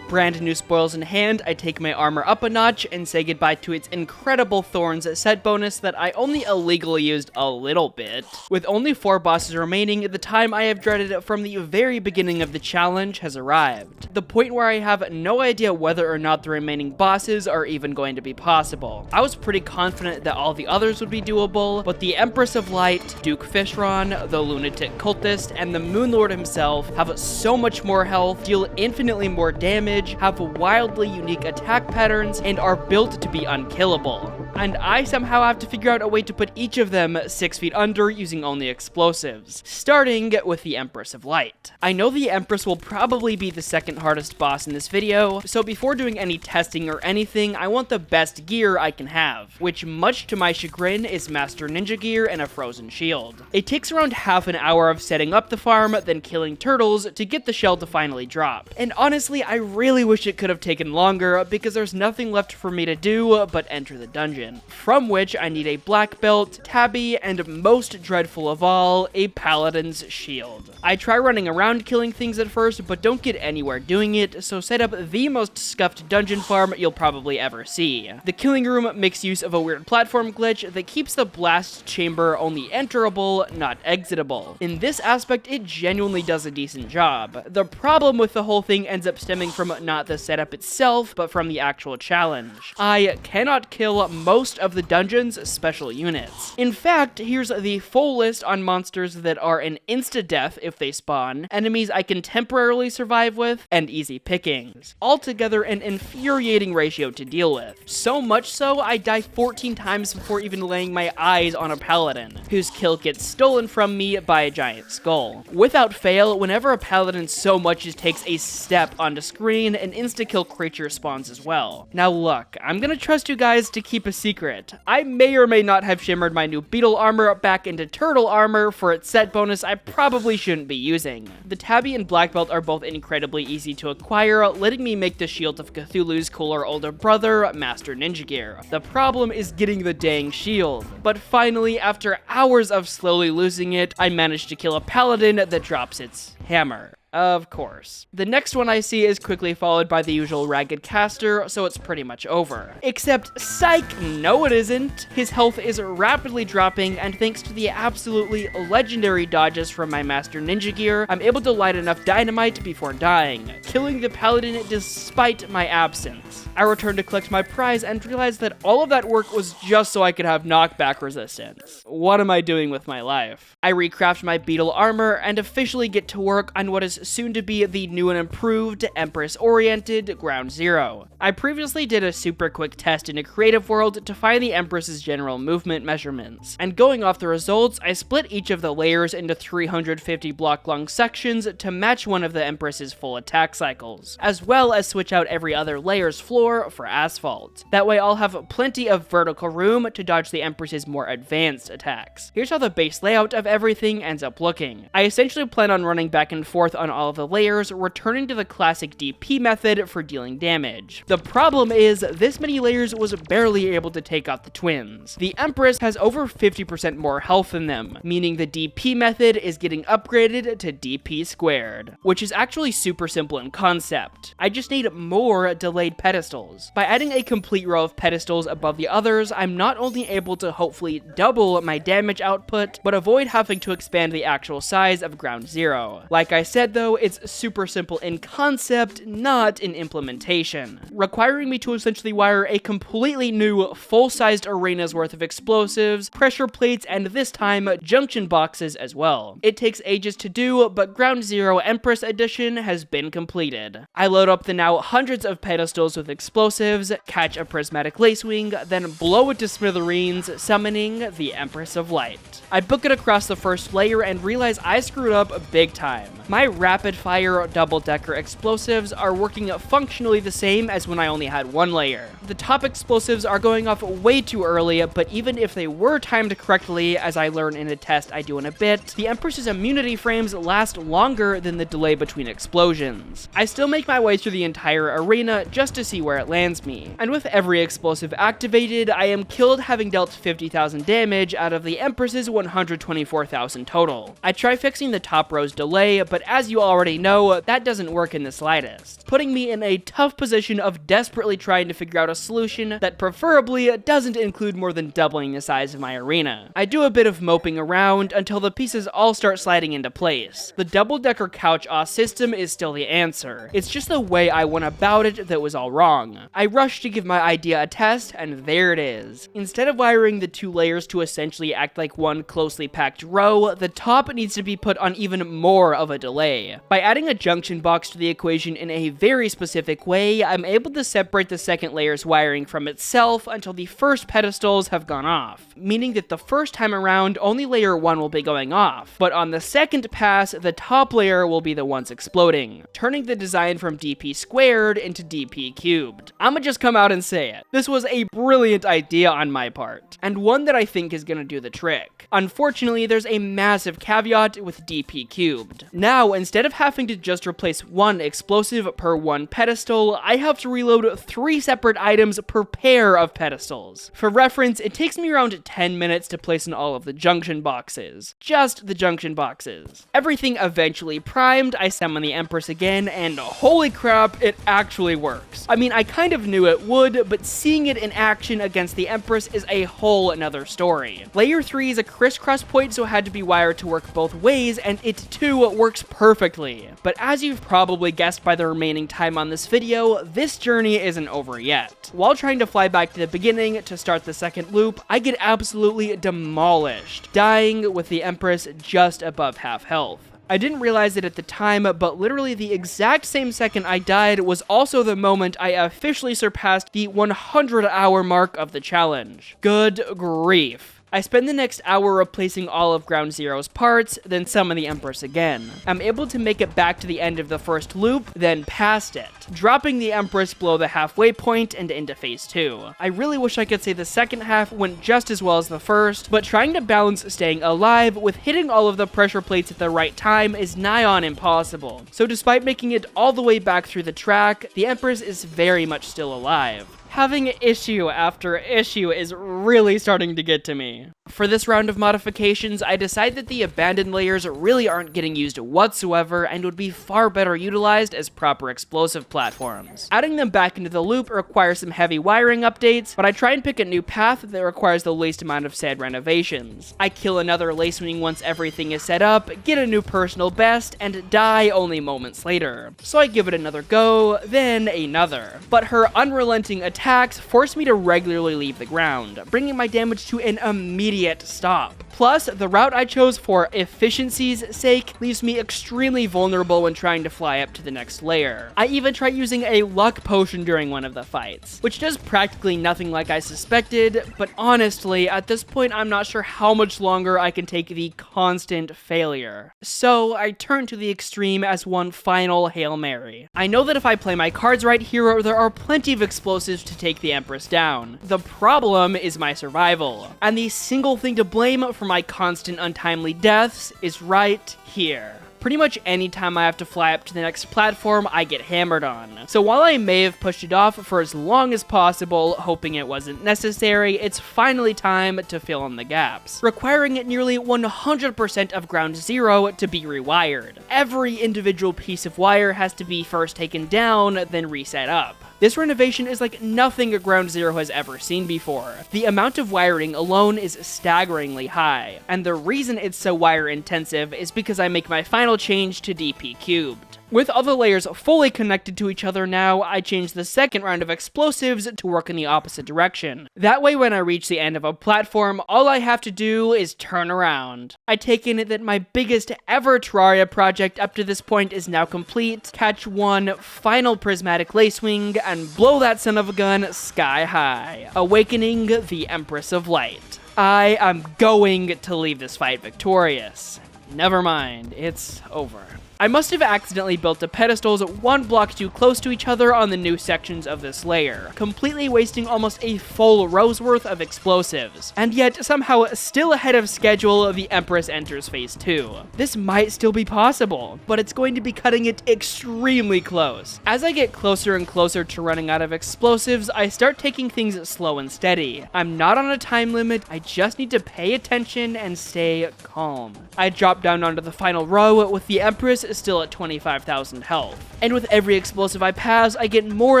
Brand new spoils in hand, I take my armor up a notch and say goodbye to its incredible thorns set bonus that I only illegally used a little bit. With only 4 bosses remaining, the time I have dreaded from the very beginning of the challenge has arrived. The point where I have no idea whether or not the remaining bosses are even going to be possible. I was pretty confident that all the others would be doable, but the Empress of Light, Duke Fishron, the Lunatic Cultist, and the Moonlord himself have so much more health, deal infinitely more damage, have wildly unique attack patterns, and are built to be unkillable. And I somehow have to figure out a way to put each of them 6 feet under using only explosives, starting with the Empress of Light. I know the Empress will probably be the second hardest boss in this video, so before doing any testing or anything, I want the best gear I can have, which much to my chagrin is Master Ninja gear and a frozen shield. It takes around half an hour of setting up the farm, then killing turtles to get the shell to finally drop. And honestly, I really wish it could have taken longer because there's nothing left for me to do but enter the dungeon, from which I need a black belt, tabby, and most dreadful of all, a paladin's shield. I try running around killing things at first, but don't get anywhere doing it, so set up the most scuffed dungeon farm you'll probably ever see. The killing room makes use of a weird platform glitch that keeps the blast chamber only enterable, not exitable. In this aspect, it genuinely does a decent job. The problem with the whole thing ends up stemming from not the setup itself, but from the actual challenge. I cannot kill most of the dungeon's special units. In fact, here's the full list on monsters that are an insta-death if they spawn, enemies I can temporarily survive with, and easy pickings. Altogether, an infuriating ratio to deal with. So much so, I die 14 times before even laying my eyes on a paladin, whose kill gets stolen from me by a giant skull. Without fail, whenever a paladin so much as takes a step onto screen, an insta-kill creature spawns as well. Now look, I'm gonna trust you guys to keep a secret. I may or may not have shimmered my new beetle armor back into turtle armor for its set bonus I probably shouldn't be using. The tabby and black belt are both incredibly easy to acquire, letting me make the shield of Cthulhu's cooler older brother, Master Ninja gear. The problem is getting the dang shield. But finally, after hours of slowly losing it, I managed to kill a paladin that drops its hammer. Of course. The next one I see is quickly followed by the usual ragged caster, so it's pretty much over. Except, psych, no it isn't! His health is rapidly dropping, and thanks to the absolutely legendary dodges from my Master Ninja gear, I'm able to light enough dynamite before dying, killing the paladin despite my absence. I return to collect my prize and realize that all of that work was just so I could have knockback resistance. What am I doing with my life? I recraft my beetle armor and officially get to work on what is soon to be the new and improved Empress-oriented Ground Zero. I previously did a super quick test in a creative world to find the Empress's general movement measurements, and going off the results, I split each of the layers into 350 block long sections to match one of the Empress's full attack cycles, as well as switch out every other layer's floor for asphalt. That way I'll have plenty of vertical room to dodge the Empress's more advanced attacks. Here's how the base layout of everything ends up looking. I essentially plan on running back and forth on all of the layers, returning to the classic DP method for dealing damage. The problem is, this many layers was barely able to take out the twins. The Empress has over 50% more health than them, meaning the DP method is getting upgraded to DP squared, which is actually super simple in concept. I just need more delayed pedestals. By adding a complete row of pedestals above the others, I'm not only able to hopefully double my damage output, but avoid having to expand the actual size of Ground Zero. Like I said though, it's super simple in concept, not in implementation, requiring me to essentially wire a completely new, full-sized arena's worth of explosives, pressure plates, and this time, junction boxes as well. It takes ages to do, but Ground Zero Empress Edition has been completed. I load up the now hundreds of pedestals with explosives, catch a prismatic lacewing, then blow it to smithereens, summoning the Empress of Light. I book it across the first layer and realize I screwed up big time. My rapid-fire double-decker explosives are working functionally the same as when I only had one layer. The top explosives are going off way too early, but even if they were timed correctly, as I learn in a test I do in a bit, the Empress's immunity frames last longer than the delay between explosions. I still make my way through the entire arena just to see where it lands me, and with every explosive activated, I am killed having dealt 50,000 damage out of the Empress's 124,000 total. I try fixing the top row's delay, but as you you already know, that doesn't work in the slightest, putting me in a tough position of desperately trying to figure out a solution that preferably doesn't include more than doubling the size of my arena. I do a bit of moping around until the pieces all start sliding into place. The double-decker couch system is still the answer. It's just the way I went about it that was all wrong. I rushed to give my idea a test, and there it is. Instead of wiring the 2 layers to essentially act like one closely packed row, the top needs to be put on even more of a delay. By adding a junction box to the equation in a very specific way, I'm able to separate the second layer's wiring from itself until the first pedestals have gone off, meaning that the first time around, only layer 1 will be going off, but on the second pass, the top layer will be the ones exploding, turning the design from DP squared into DP cubed. I'ma just come out and say it. This was a brilliant idea on my part, and one that I think is gonna do the trick. Unfortunately, there's a massive caveat with DP cubed. Now, instead of having to just replace 1 explosive per 1 pedestal, I have to reload 3 separate items per pair of pedestals. For reference, it takes me around 10 minutes to place in all of the junction boxes. Just the junction boxes. Everything eventually primed, I summon the Empress again, and holy crap, it actually works. I mean, I kind of knew it would, but seeing it in action against the Empress is a whole another story. Layer 3 is a crisscross point, so it had to be wired to work both ways, and it too works perfectly. But as you've probably guessed by the remaining time on this video, this journey isn't over yet. While trying to fly back to the beginning to start the second loop, I get absolutely demolished, dying with the Empress just above half health. I didn't realize it at the time, but literally the exact same second I died was also the moment I officially surpassed the 100-hour mark of the challenge. Good grief. I spend the next hour replacing all of Ground Zero's parts, then summon the Empress again. I'm able to make it back to the end of the first loop, then past it, dropping the Empress below the halfway point and into phase 2. I really wish I could say the second half went just as well as the first, but trying to balance staying alive with hitting all of the pressure plates at the right time is nigh on impossible. So despite making it all the way back through the track, the Empress is very much still alive. Having issue after issue is really starting to get to me. For this round of modifications, I decide that the abandoned layers really aren't getting used whatsoever and would be far better utilized as proper explosive platforms. Adding them back into the loop requires some heavy wiring updates, but I try and pick a new path that requires the least amount of said renovations. I kill another lacewing once everything is set up, get a new personal best, and die only moments later. So I give it another go, then another. But her unrelenting attacks force me to regularly leave the ground, bringing my damage to an immediate stop. Plus, the route I chose for efficiency's sake leaves me extremely vulnerable when trying to fly up to the next layer. I even try using a luck potion during one of the fights, which does practically nothing like I suspected, but honestly, at this point I'm not sure how much longer I can take the constant failure. So I turn to the extreme as one final Hail Mary. I know that if I play my cards right here, there are plenty of explosives to take the Empress down. The problem is my survival, and the single thing to blame for my constant untimely deaths is right here. Pretty much any time I have to fly up to the next platform, I get hammered on. So while I may have pushed it off for as long as possible, hoping it wasn't necessary, it's finally time to fill in the gaps, requiring nearly 100% of Ground Zero to be rewired. Every individual piece of wire has to be first taken down, then reset up. This renovation is like nothing Ground Zero has ever seen before. The amount of wiring alone is staggeringly high, and the reason it's so wire intensive is because I make my final change to DP cubed. With all the layers fully connected to each other now, I change the second round of explosives to work in the opposite direction. That way when I reach the end of a platform, all I have to do is turn around. I take in that my biggest ever Terraria project up to this point is now complete, catch one final prismatic lacewing, and blow that son of a gun sky high, awakening the Empress of Light. I am going to leave this fight victorious. Never mind, it's over. I must have accidentally built the pedestals one block too close to each other on the new sections of this layer, completely wasting almost a full row's worth of explosives. And yet, somehow still ahead of schedule, the Empress enters phase 2. This might still be possible, but it's going to be cutting it extremely close. As I get closer and closer to running out of explosives, I start taking things slow and steady. I'm not on a time limit, I just need to pay attention and stay calm. I drop down onto the final row with the Empress still at 25,000 health. And with every explosive I pass, I get more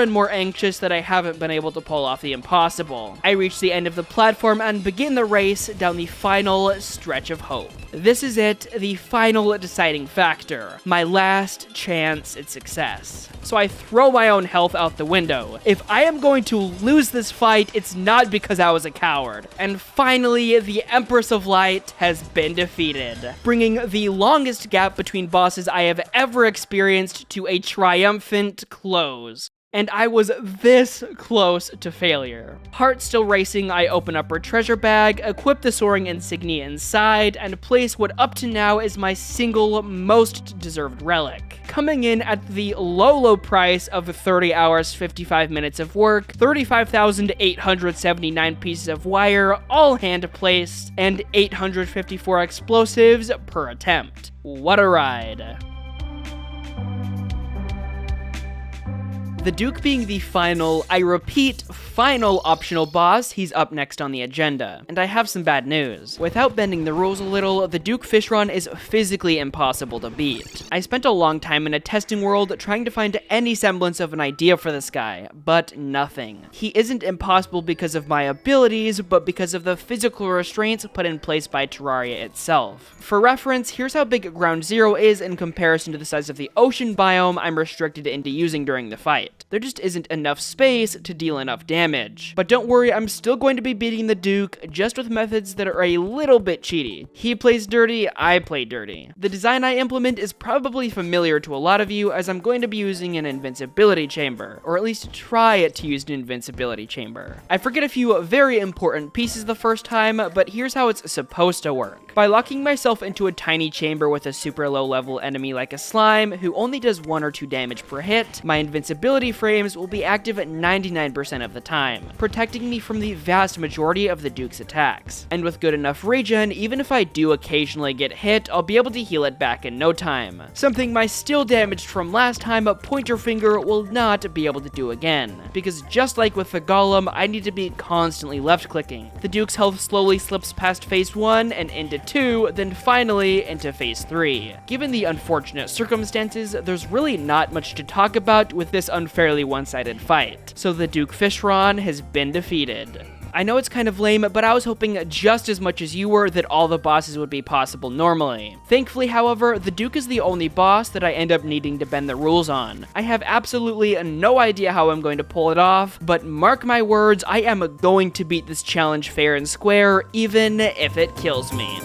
and more anxious that I haven't been able to pull off the impossible. I reach the end of the platform and begin the race down the final stretch of hope. This is it, the final deciding factor, my last chance at success. So I throw my own health out the window. If I am going to lose this fight, it's not because I was a coward. And finally, the Empress of Light has been defeated, bringing the longest gap between bosses I have ever experienced to a triumphant close. And I was this close to failure. Heart still racing, I open up her treasure bag, equip the soaring insignia inside, and place what up to now is my single most deserved relic. Coming in at the low price of 30 hours, 55 minutes of work, 35,879 pieces of wire, all hand-placed, and 854 explosives per attempt. What a ride. The Duke being the final, I repeat, final optional boss, he's up next on the agenda. And I have some bad news. Without bending the rules a little, the Duke Fishron is physically impossible to beat. I spent a long time in a testing world trying to find any semblance of an idea for this guy, but nothing. He isn't impossible because of my abilities, but because of the physical restraints put in place by Terraria itself. For reference, here's how big Ground Zero is in comparison to the size of the ocean biome I'm restricted into using during the fight. There just isn't enough space to deal enough damage. But don't worry, I'm still going to be beating the Duke, just with methods that are a little bit cheaty. He plays dirty, I play dirty. The design I implement is probably familiar to a lot of you, as I'm going to be using an invincibility chamber, or at least try to use an invincibility chamber. I forget a few very important pieces the first time, but here's how it's supposed to work. By locking myself into a tiny chamber with a super low level enemy like a slime, who only does 1 or 2 damage per hit, my invincibility frames will be active at 99% of the time, protecting me from the vast majority of the Duke's attacks. And with good enough regen, even if I do occasionally get hit, I'll be able to heal it back in no time. Something my still damaged from last time pointer finger will not be able to do again, because just like with the Golem, I need to be constantly left clicking. The Duke's health slowly slips past phase 1 and into 2, then finally into phase 3. Given the unfortunate circumstances, there's really not much to talk about with this unfairly one-sided fight, so the Duke Fishron has been defeated. I know it's kind of lame, but I was hoping just as much as you were that all the bosses would be possible normally. Thankfully, however, the Duke is the only boss that I end up needing to bend the rules on. I have absolutely no idea how I'm going to pull it off, but mark my words, I am going to beat this challenge fair and square, even if it kills me.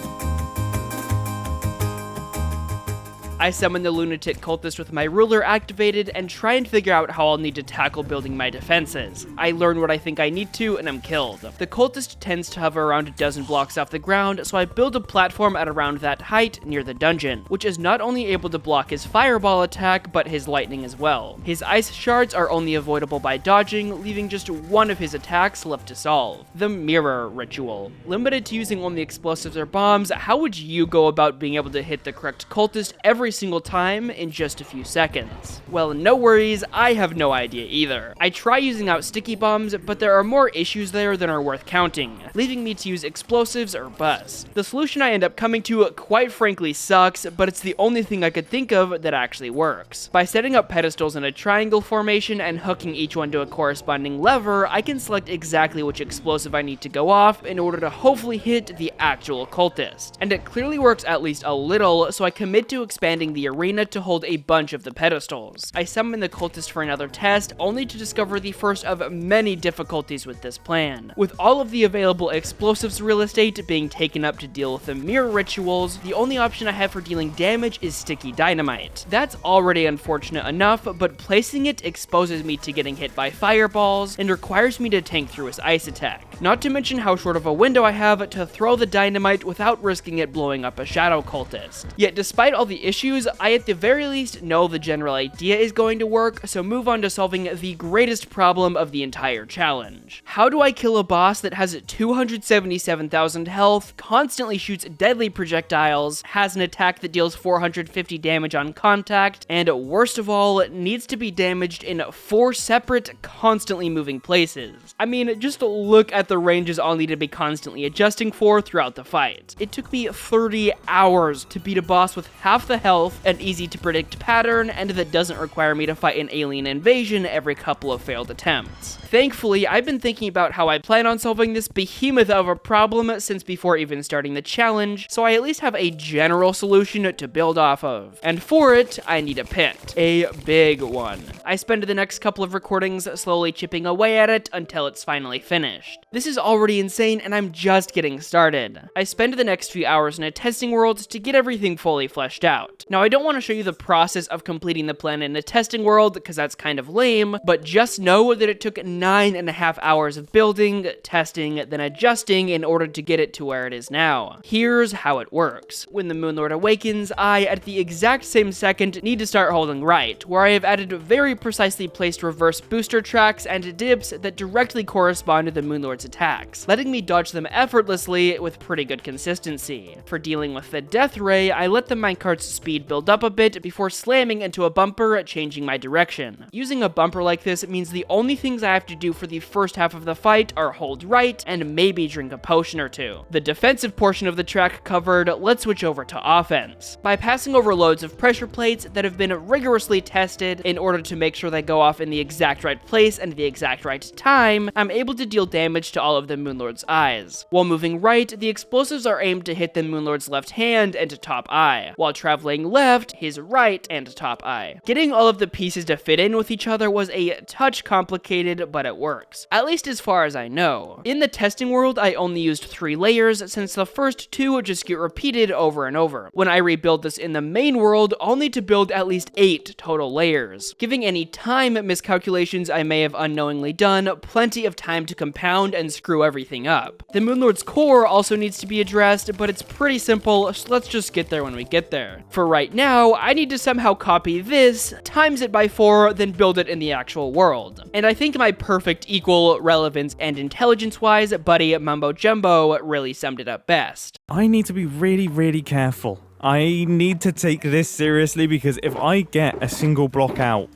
I summon the Lunatic Cultist with my ruler activated and try and figure out how I'll need to tackle building my defenses. I learn what I think I need to, and I'm killed. The Cultist tends to hover around a dozen blocks off the ground, so I build a platform at around that height near the dungeon, which is not only able to block his fireball attack, but his lightning as well. His ice shards are only avoidable by dodging, leaving just one of his attacks left to solve: the Mirror Ritual. Limited to using only explosives or bombs, how would you go about being able to hit the correct Cultist every single time in just a few seconds? Well, no worries, I have no idea either. I try using out sticky bombs, but there are more issues there than are worth counting, leaving me to use explosives or bust. The solution I end up coming to quite frankly sucks, but it's the only thing I could think of that actually works. By setting up pedestals in a triangle formation and hooking each one to a corresponding lever, I can select exactly which explosive I need to go off in order to hopefully hit the actual cultist. And it clearly works at least a little, so I commit to expanding the arena to hold a bunch of the pedestals. I summon the cultist for another test, only to discover the first of many difficulties with this plan. With all of the available explosives real estate being taken up to deal with the mirror rituals, the only option I have for dealing damage is sticky dynamite. That's already unfortunate enough, but placing it exposes me to getting hit by fireballs and requires me to tank through his ice attack. Not to mention how short of a window I have to throw the dynamite without risking it blowing up a shadow cultist. Yet despite all the issues, I at the very least know the general idea is going to work, so move on to solving the greatest problem of the entire challenge. How do I kill a boss that has 277,000 health, constantly shoots deadly projectiles, has an attack that deals 450 damage on contact, and worst of all, needs to be damaged in 4 separate, constantly moving places? I mean, just look at the ranges I'll need to be constantly adjusting for throughout the fight. It took me 30 hours to beat a boss with half the health health, an easy to predict pattern, and that doesn't require me to fight an alien invasion every couple of failed attempts. Thankfully, I've been thinking about how I plan on solving this behemoth of a problem since before even starting the challenge, so I at least have a general solution to build off of. And for it, I need a pit. A big one. I spend the next couple of recordings slowly chipping away at it until it's finally finished. This is already insane, and I'm just getting started. I spend the next few hours in a testing world to get everything fully fleshed out. Now, I don't want to show you the process of completing the plan in a testing world, because that's kind of lame, but just know that it took 9.5 hours of building, testing, then adjusting in order to get it to where it is now. Here's how it works. When the Moonlord awakens, I, at the exact same second, need to start holding right, where I have added very precisely placed reverse booster tracks and dips that directly correspond to the Moonlord's attacks, letting me dodge them effortlessly with pretty good consistency. For dealing with the Death Ray, I let the minecart's speed build up a bit before slamming into a bumper, changing my direction. Using a bumper like this means the only things I have to do for the first half of the fight are hold right and maybe drink a potion or two. The defensive portion of the track covered, let's switch over to offense. By passing over loads of pressure plates that have been rigorously tested in order to make sure they go off in the exact right place and the exact right time, I'm able to deal damage to all of the Moonlord's eyes. While moving right, the explosives are aimed to hit the Moonlord's left hand and top eye, while traveling left, his right and top eye. Getting all of the pieces to fit in with each other was a touch complicated, but it works. At least as far as I know. In the testing world, I only used 3 layers, since the first 2 just get repeated over and over. When I rebuild this in the main world, I'll need to build at least 8 total layers, giving any time miscalculations I may have unknowingly done plenty of time to compound and screw everything up. The Moonlord's core also needs to be addressed, but it's pretty simple, so let's just get there when we get there. For right now, I need to somehow copy this, times it by 4, then build it in the actual world. And I think my perfect equal relevance and intelligence-wise buddy Mumbo Jumbo really summed it up best. I need to be really careful. I need to take this seriously, because if I get a single block out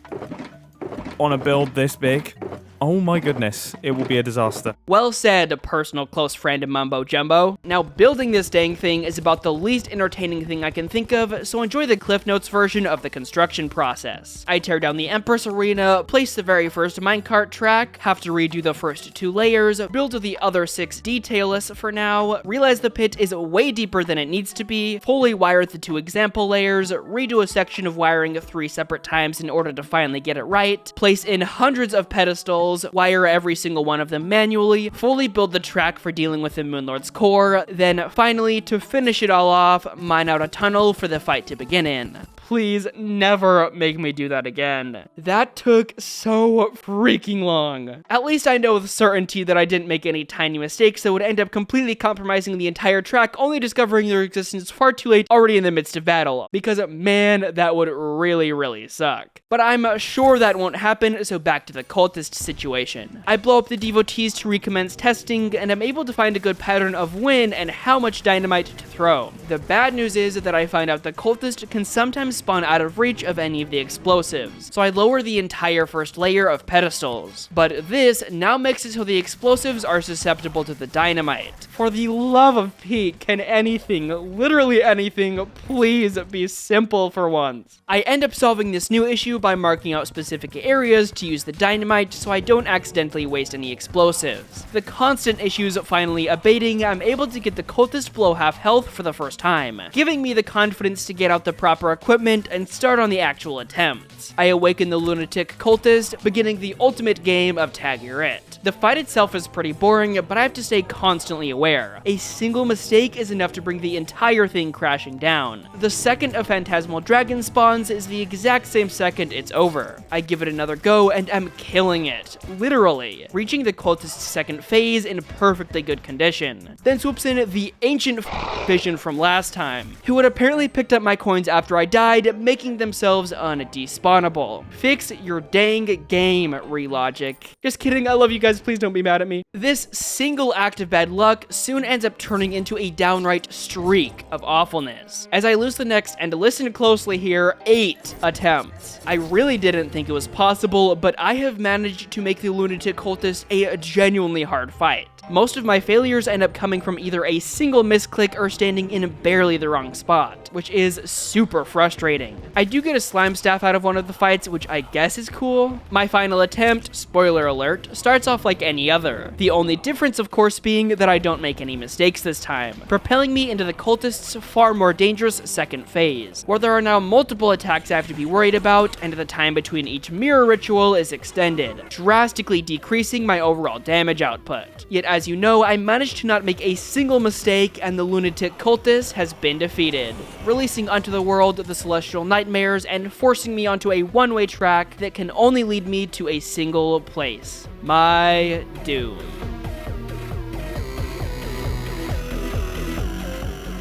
on a build this big, oh my goodness, it will be a disaster. Well said, personal close friend Mumbo Jumbo. Now, building this dang thing is about the least entertaining thing I can think of, so enjoy the Cliff Notes version of the construction process. I tear down the Empress arena, place the very first minecart track, have to redo the first 2 layers, build the other 6 detailless for now, realize the pit is way deeper than it needs to be, fully wire the 2 example layers, redo a section of wiring 3 separate times in order to finally get it right, place in hundreds of pedestals, wire every single one of them manually, fully build the track for dealing with the Moonlord's core, then finally, to finish it all off, mine out a tunnel for the fight to begin in. Please never make me do that again. That took so freaking long. At least I know with certainty that I didn't make any tiny mistakes that would end up completely compromising the entire track, only discovering their existence far too late, already in the midst of battle. Because man, that would really suck. But I'm sure that won't happen, so back to the cultist situation. I blow up the devotees to recommence testing, and I'm able to find a good pattern of when and how much dynamite to throw. The bad news is that I find out the cultist can sometimes spawn out of reach of any of the explosives, so I lower the entire first layer of pedestals. But this now makes it so the explosives are susceptible to the dynamite. For the love of Pete, can anything, literally anything, please be simple for once? I end up solving this new issue by marking out specific areas to use the dynamite so I don't accidentally waste any explosives. The constant issues finally abating, I'm able to get the cultist below half health for the first time, giving me the confidence to get out the proper equipment and start on the actual attempts. I awaken the Lunatic Cultist, beginning the ultimate game of Tag You're It. The fight itself is pretty boring, but I have to stay constantly aware. A single mistake is enough to bring the entire thing crashing down. The second a phantasmal dragon spawns is the exact same second it's over. I give it another go and am killing it, literally, reaching the cultist's second phase in perfectly good condition. Then swoops in the ancient vision from last time, who had apparently picked up my coins after I died, making themselves undespawnable. Fix your dang game, Relogic. Just kidding, I love you guys, please don't be mad at me. This single act of bad luck soon ends up turning into a downright streak of awfulness. As I lose the next, and listen closely here, 8 attempts. I really didn't think it was possible, but I have managed to make the Lunatic Cultist a genuinely hard fight. Most of my failures end up coming from either a single misclick or standing in barely the wrong spot, which is super frustrating. I do get a slime staff out of one of the fights, which I guess is cool. My final attempt, spoiler alert, starts off like any other. The only difference, of course, being that I don't make any mistakes this time, propelling me into the cultist's far more dangerous second phase, where there are now multiple attacks I have to be worried about, and the time between each mirror ritual is extended, drastically decreasing my overall damage output. Yet as you know, I managed to not make a single mistake, and the Lunatic Cultist has been defeated, releasing onto the world the celestial nightmares and forcing me onto a one-way track that can only lead me to a single place: my doom.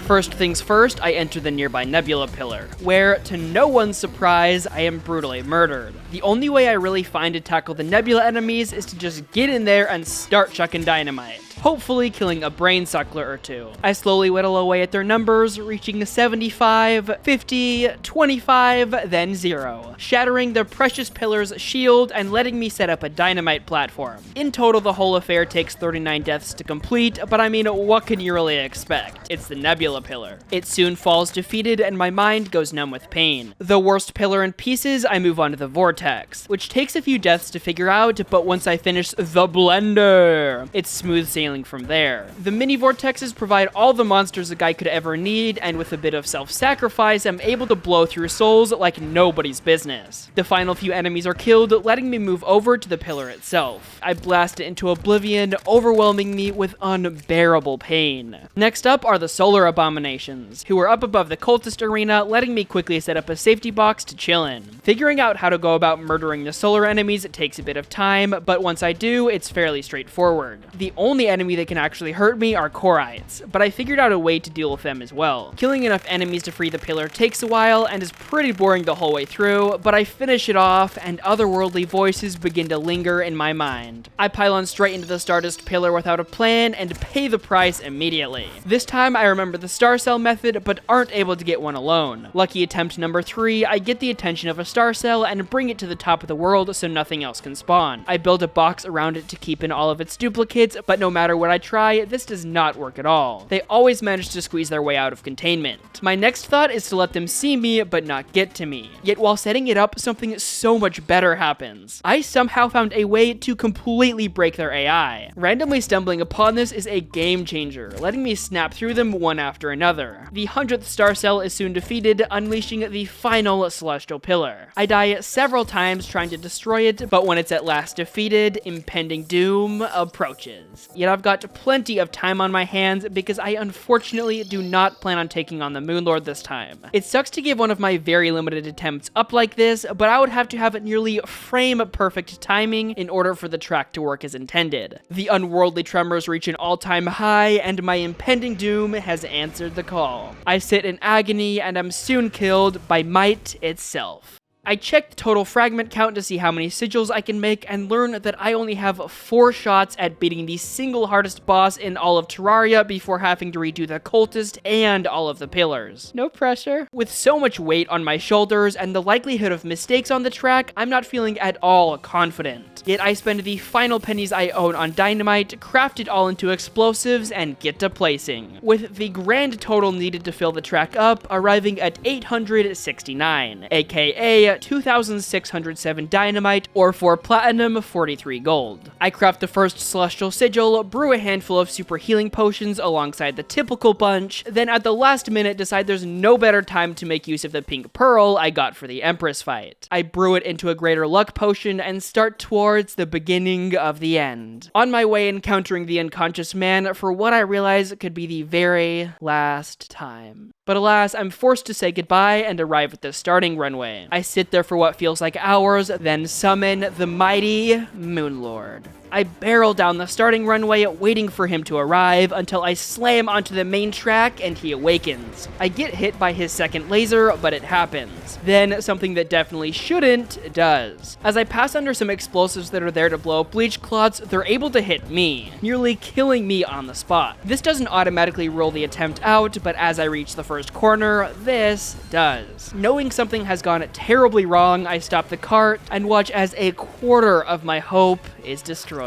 First things first, I enter the nearby nebula pillar, where, to no one's surprise, I am brutally murdered. The only way I really find to tackle the nebula enemies is to just get in there and start chucking dynamite, hopefully killing a brain suckler or two. I slowly whittle away at their numbers, reaching 75, 50, 25, then 0, shattering the precious pillar's shield and letting me set up a dynamite platform. In total, the whole affair takes 39 deaths to complete, but I mean, what can you really expect? It's the nebula pillar. It soon falls defeated and my mind goes numb with pain. The worst pillar in pieces, I move on to the vortex, which takes a few deaths to figure out, but once I finish the blender, it's smooth sailing from there. The mini vortexes provide all the monsters a guy could ever need, and with a bit of self-sacrifice, I'm able to blow through souls like nobody's business. The final few enemies are killed, letting me move over to the pillar itself. I blast it into oblivion, overwhelming me with unbearable pain. Next up are the solar abominations, who are up above the cultist arena, letting me quickly set up a safety box to chill in. Figuring out how to go about murdering the solar enemies takes a bit of time, but once I do, it's fairly straightforward. The only enemy that can actually hurt me are Corites, but I figured out a way to deal with them as well. Killing enough enemies to free the pillar takes a while and is pretty boring the whole way through, but I finish it off and otherworldly voices begin to linger in my mind. I pile on straight into the Stardust pillar without a plan and pay the price immediately. This time I remember the star cell method, but aren't able to get one alone. Lucky attempt number 3, I get the attention of a star cell and bring it to the top of the world so nothing else can spawn. I build a box around it to keep in all of its duplicates, but no matter what I try, this does not work at all. They always manage to squeeze their way out of containment. My next thought is to let them see me, but not get to me. Yet while setting it up, something so much better happens. I somehow found a way to completely break their AI. Randomly stumbling upon this is a game changer, letting me snap through them one after another. The 100th star cell is soon defeated, unleashing the final celestial pillar. I die several times trying to destroy it, but when it's at last defeated, impending doom approaches. Yet I've got plenty of time on my hands because I unfortunately do not plan on taking on the Moonlord this time. It sucks to give one of my very limited attempts up like this, but I would have to have nearly frame-perfect timing in order for the track to work as intended. The unworldly tremors reach an all-time high, and my impending doom has answered the call. I sit in agony and am soon killed by might itself. I check the total fragment count to see how many sigils I can make and learn that I only have 4 shots at beating the single hardest boss in all of Terraria before having to redo the cultist and all of the pillars. No pressure. With so much weight on my shoulders and the likelihood of mistakes on the track, I'm not feeling at all confident. Yet I spend the final pennies I own on dynamite, craft it all into explosives, and get to placing, with the grand total needed to fill the track up arriving at 869, aka 2,607 dynamite, or 4 platinum, 43 gold. I craft the first celestial sigil, brew a handful of super healing potions alongside the typical bunch, then at the last minute decide there's no better time to make use of the pink pearl I got for the Empress fight. I brew it into a greater luck potion and start towards the beginning of the end. On my way encountering the unconscious man for what I realize could be the very last time. But alas, I'm forced to say goodbye and arrive at the starting runway. I sit there for what feels like hours, then summon the mighty Moonlord. I barrel down the starting runway, waiting for him to arrive until I slam onto the main track and he awakens. I get hit by his second laser, but it happens. Then, something that definitely shouldn't does. As I pass under some explosives that are there to blow up bleach clots, they're able to hit me, nearly killing me on the spot. This doesn't automatically rule the attempt out, but as I reach the first corner, this does. Knowing something has gone terribly wrong, I stop the cart and watch as a quarter of my hope is destroyed.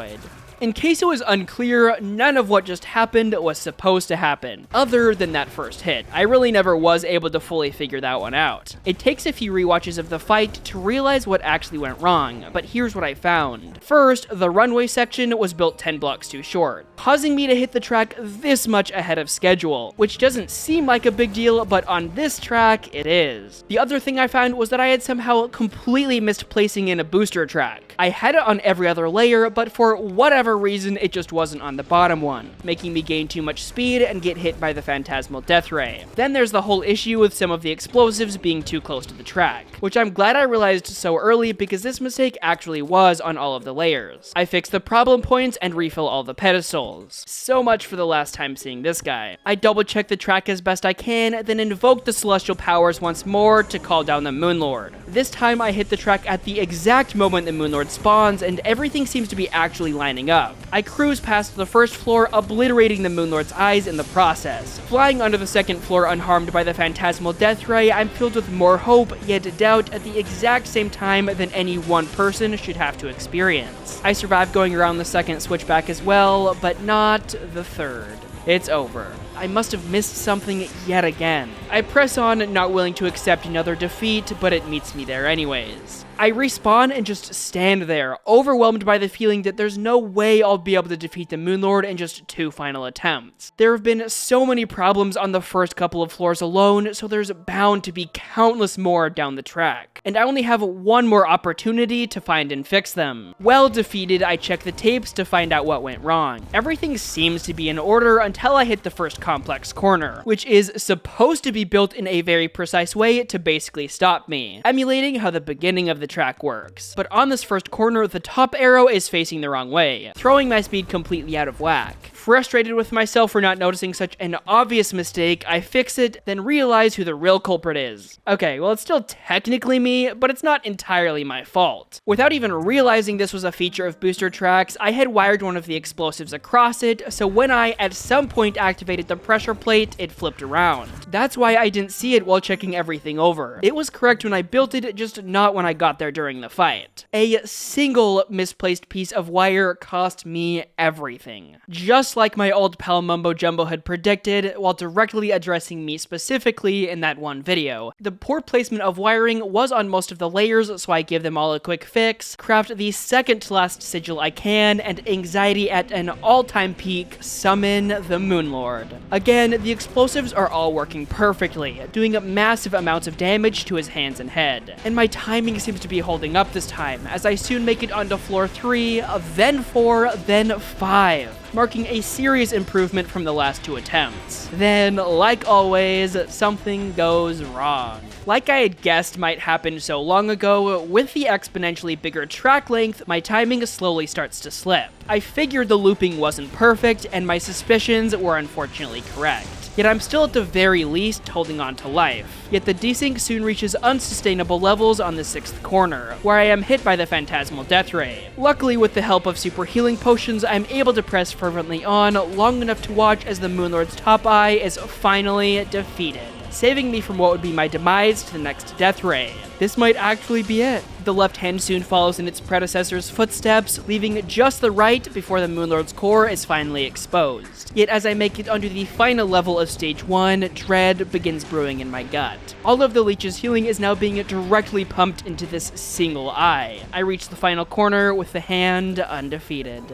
In case it was unclear, none of what just happened was supposed to happen, other than that first hit. I really never was able to fully figure that one out. It takes a few rewatches of the fight to realize what actually went wrong, but here's what I found. First, the runway section was built 10 blocks too short, causing me to hit the track this much ahead of schedule, which doesn't seem like a big deal, but on this track, it is. The other thing I found was that I had somehow completely missed placing in a booster track. I had it on every other layer, but for whatever reason, it just wasn't on the bottom one, making me gain too much speed and get hit by the phantasmal death ray. Then there's the whole issue with some of the explosives being too close to the track, which I'm glad I realized so early because this mistake actually was on all of the layers. I fixed the problem points and refill all the pedestals. So much for the last time seeing this guy. I double check the track as best I can, then invoke the celestial powers once more to call down the Moonlord. This time I hit the track at the exact moment the Moonlord spawns, and everything seems to be actually lining up. I cruise past the first floor, obliterating the Moonlord's eyes in the process. Flying under the second floor unharmed by the phantasmal death ray, I'm filled with more hope, yet doubt at the exact same time than any one person should have to experience. I survive going around the second switchback as well, but not the third. It's over. I must have missed something yet again. I press on, not willing to accept another defeat, but it meets me there anyways. I respawn and just stand there, overwhelmed by the feeling that there's no way I'll be able to defeat the Moonlord in just 2 final attempts. There have been so many problems on the first couple of floors alone, so there's bound to be countless more down the track. And I only have one more opportunity to find and fix them. Well defeated, I check the tapes to find out what went wrong. Everything seems to be in order until I hit the first complex corner, which is supposed to be built in a very precise way to basically stop me, emulating how the beginning of the track works. But on this first corner, the top arrow is facing the wrong way, throwing my speed completely out of whack. Frustrated with myself for not noticing such an obvious mistake, I fix it, then realize who the real culprit is. Okay, well, it's still technically me, but it's not entirely my fault. Without even realizing this was a feature of booster tracks, I had wired one of the explosives across it, so when I at some point activated the pressure plate, it flipped around. That's why I didn't see it while checking everything over. It was correct when I built it, just not when I got there during the fight. A single misplaced piece of wire cost me everything. Just like my old pal Mumbo Jumbo had predicted, while directly addressing me specifically in that one video. The poor placement of wiring was on most of the layers, so I give them all a quick fix, craft the second to last sigil I can, and anxiety at an all-time peak, summon the Moonlord. Again, the explosives are all working perfectly, doing massive amounts of damage to his hands and head. And my timing seems to be holding up this time, as I soon make it onto floor 3, then 4, then 5. Marking a serious improvement from the last 2 attempts. Then, like always, something goes wrong. Like I had guessed might happen so long ago, with the exponentially bigger track length, my timing slowly starts to slip. I figured the looping wasn't perfect, and my suspicions were unfortunately correct. Yet I'm still at the very least holding on to life. Yet the desync soon reaches unsustainable levels on the 6th corner, where I am hit by the phantasmal death ray. Luckily, with the help of super healing potions, I'm able to press fervently on long enough to watch as the Moonlord's top eye is finally defeated, saving me from what would be my demise to the next death ray. This might actually be it. The left hand soon follows in its predecessor's footsteps, leaving just the right before the Moonlord's core is finally exposed. Yet as I make it under the final level of stage 1, dread begins brewing in my gut. All of the leech's healing is now being directly pumped into this single eye. I reach the final corner with the hand undefeated.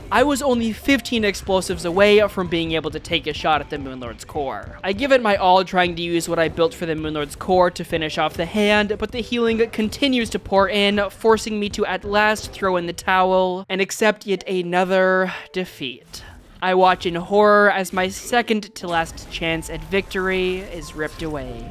I was only 15 explosives away from being able to take a shot at the Moonlord's core. I give it my all trying to use what I built for the Moonlord's core to finish off the hand, but the healing continues to pour in, forcing me to at last throw in the towel and accept yet another defeat. I watch in horror as my second to last chance at victory is ripped away.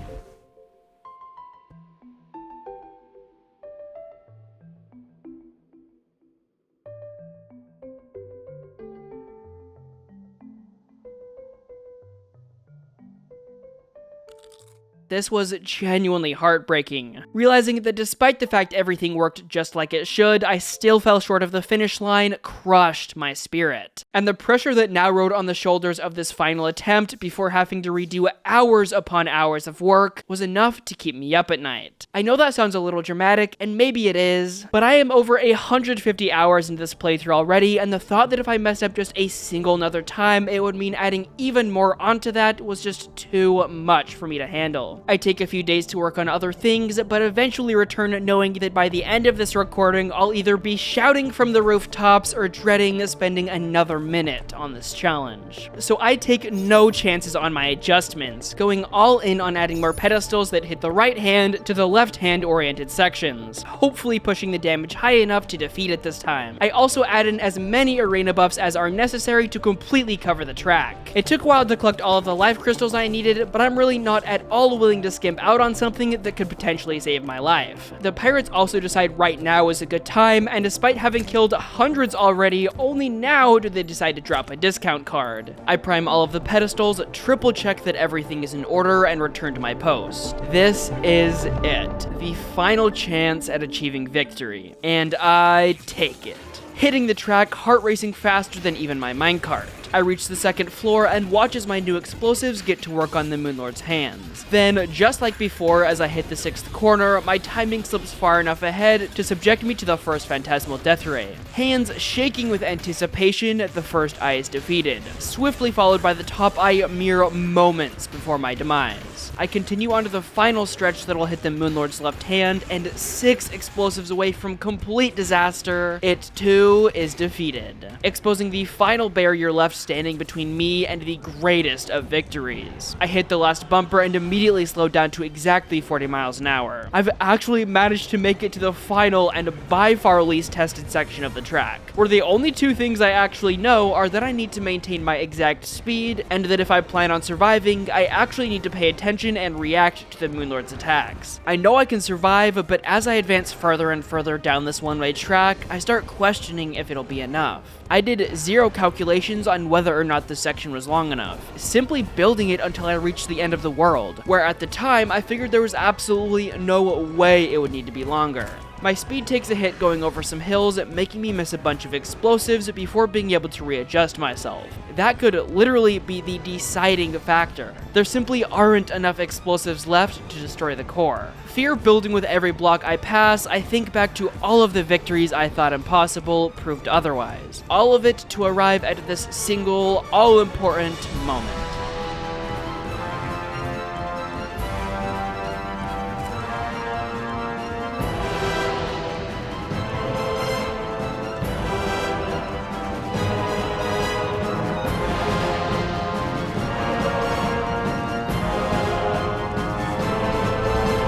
This was genuinely heartbreaking, realizing that despite the fact everything worked just like it should, I still fell short of the finish line crushed my spirit. And the pressure that now rode on the shoulders of this final attempt before having to redo hours upon hours of work was enough to keep me up at night. I know that sounds a little dramatic, and maybe it is, but I am over 150 hours into this playthrough already, and the thought that if I messed up just a single another time, it would mean adding even more onto that was just too much for me to handle. I take a few days to work on other things, but eventually return knowing that by the end of this recording, I'll either be shouting from the rooftops or dreading spending another minute on this challenge. So I take no chances on my adjustments, going all in on adding more pedestals that hit the right hand to the left hand oriented sections, hopefully pushing the damage high enough to defeat it this time. I also add in as many arena buffs as are necessary to completely cover the track. It took a while to collect all of the life crystals I needed, but I'm really not at all willing to skimp out on something that could potentially save my life. The pirates also decide right now is a good time, and despite having killed hundreds already, only now do they decide to drop a discount card. I prime all of the pedestals, triple check that everything is in order, and return to my post. This is it, the final chance at achieving victory, and I take it. Hitting the track, heart racing faster than even my minecart. I reach the second floor and watch as my new explosives get to work on the Moonlord's hands. Then, just like before, as I hit the sixth corner, my timing slips far enough ahead to subject me to the first phantasmal death ray. Hands shaking with anticipation, the first eye is defeated, swiftly followed by the top eye mere moments before my demise. I continue on to the final stretch that'll hit the Moonlord's left hand, and 6 explosives away from complete disaster, it too is defeated, exposing the final barrier left standing between me and the greatest of victories. I hit the last bumper and immediately slowed down to exactly 40 miles an hour. I've actually managed to make it to the final and by far least tested section of the track, where the only 2 things I actually know are that I need to maintain my exact speed, and that if I plan on surviving, I actually need to pay attention and react to the Moonlord's attacks. I know I can survive, but as I advance further and further down this one-way track, I start questioning if it'll be enough. I did 0 calculations on whether or not this section was long enough, simply building it until I reached the end of the world, where at the time I figured there was absolutely no way it would need to be longer. My speed takes a hit going over some hills, making me miss a bunch of explosives before being able to readjust myself. That could literally be the deciding factor. There simply aren't enough explosives left to destroy the core. Fear building with every block I pass, I think back to all of the victories I thought impossible proved otherwise. All of it to arrive at this single, all-important moment.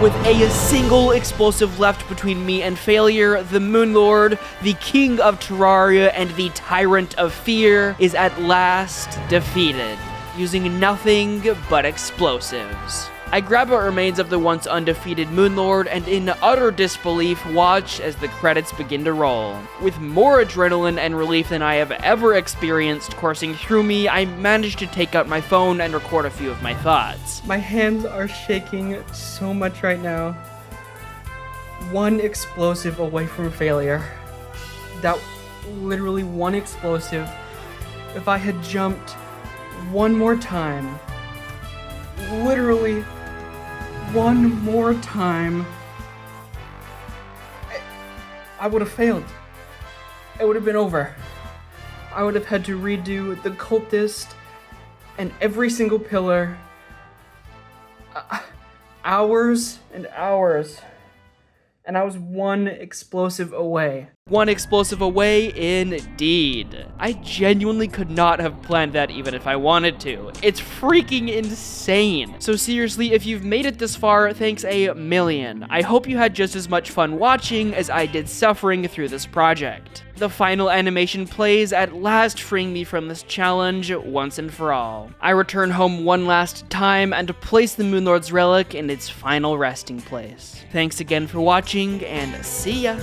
With a single explosive left between me and failure, the Moonlord, the King of Terraria and the Tyrant of Fear, is at last defeated, using nothing but explosives. I grab what remains of the once undefeated Moonlord and in utter disbelief watch as the credits begin to roll. With more adrenaline and relief than I have ever experienced coursing through me, I managed to take out my phone and record a few of my thoughts. My hands are shaking so much right now. 1 explosive away from failure. That literally 1 explosive. If I had jumped 1 more time, literally 1 more time, I would have failed. It would have been over. I would have had to redo the cultist and every single pillar. Hours and hours. And I was 1 explosive away. 1 explosive away, indeed. I genuinely could not have planned that even if I wanted to. It's freaking insane. So seriously, if you've made it this far, thanks a million. I hope you had just as much fun watching as I did suffering through this project. The final animation plays, at last freeing me from this challenge once and for all. I return home one last time and place the Moonlord's relic in its final resting place. Thanks again for watching, and see ya!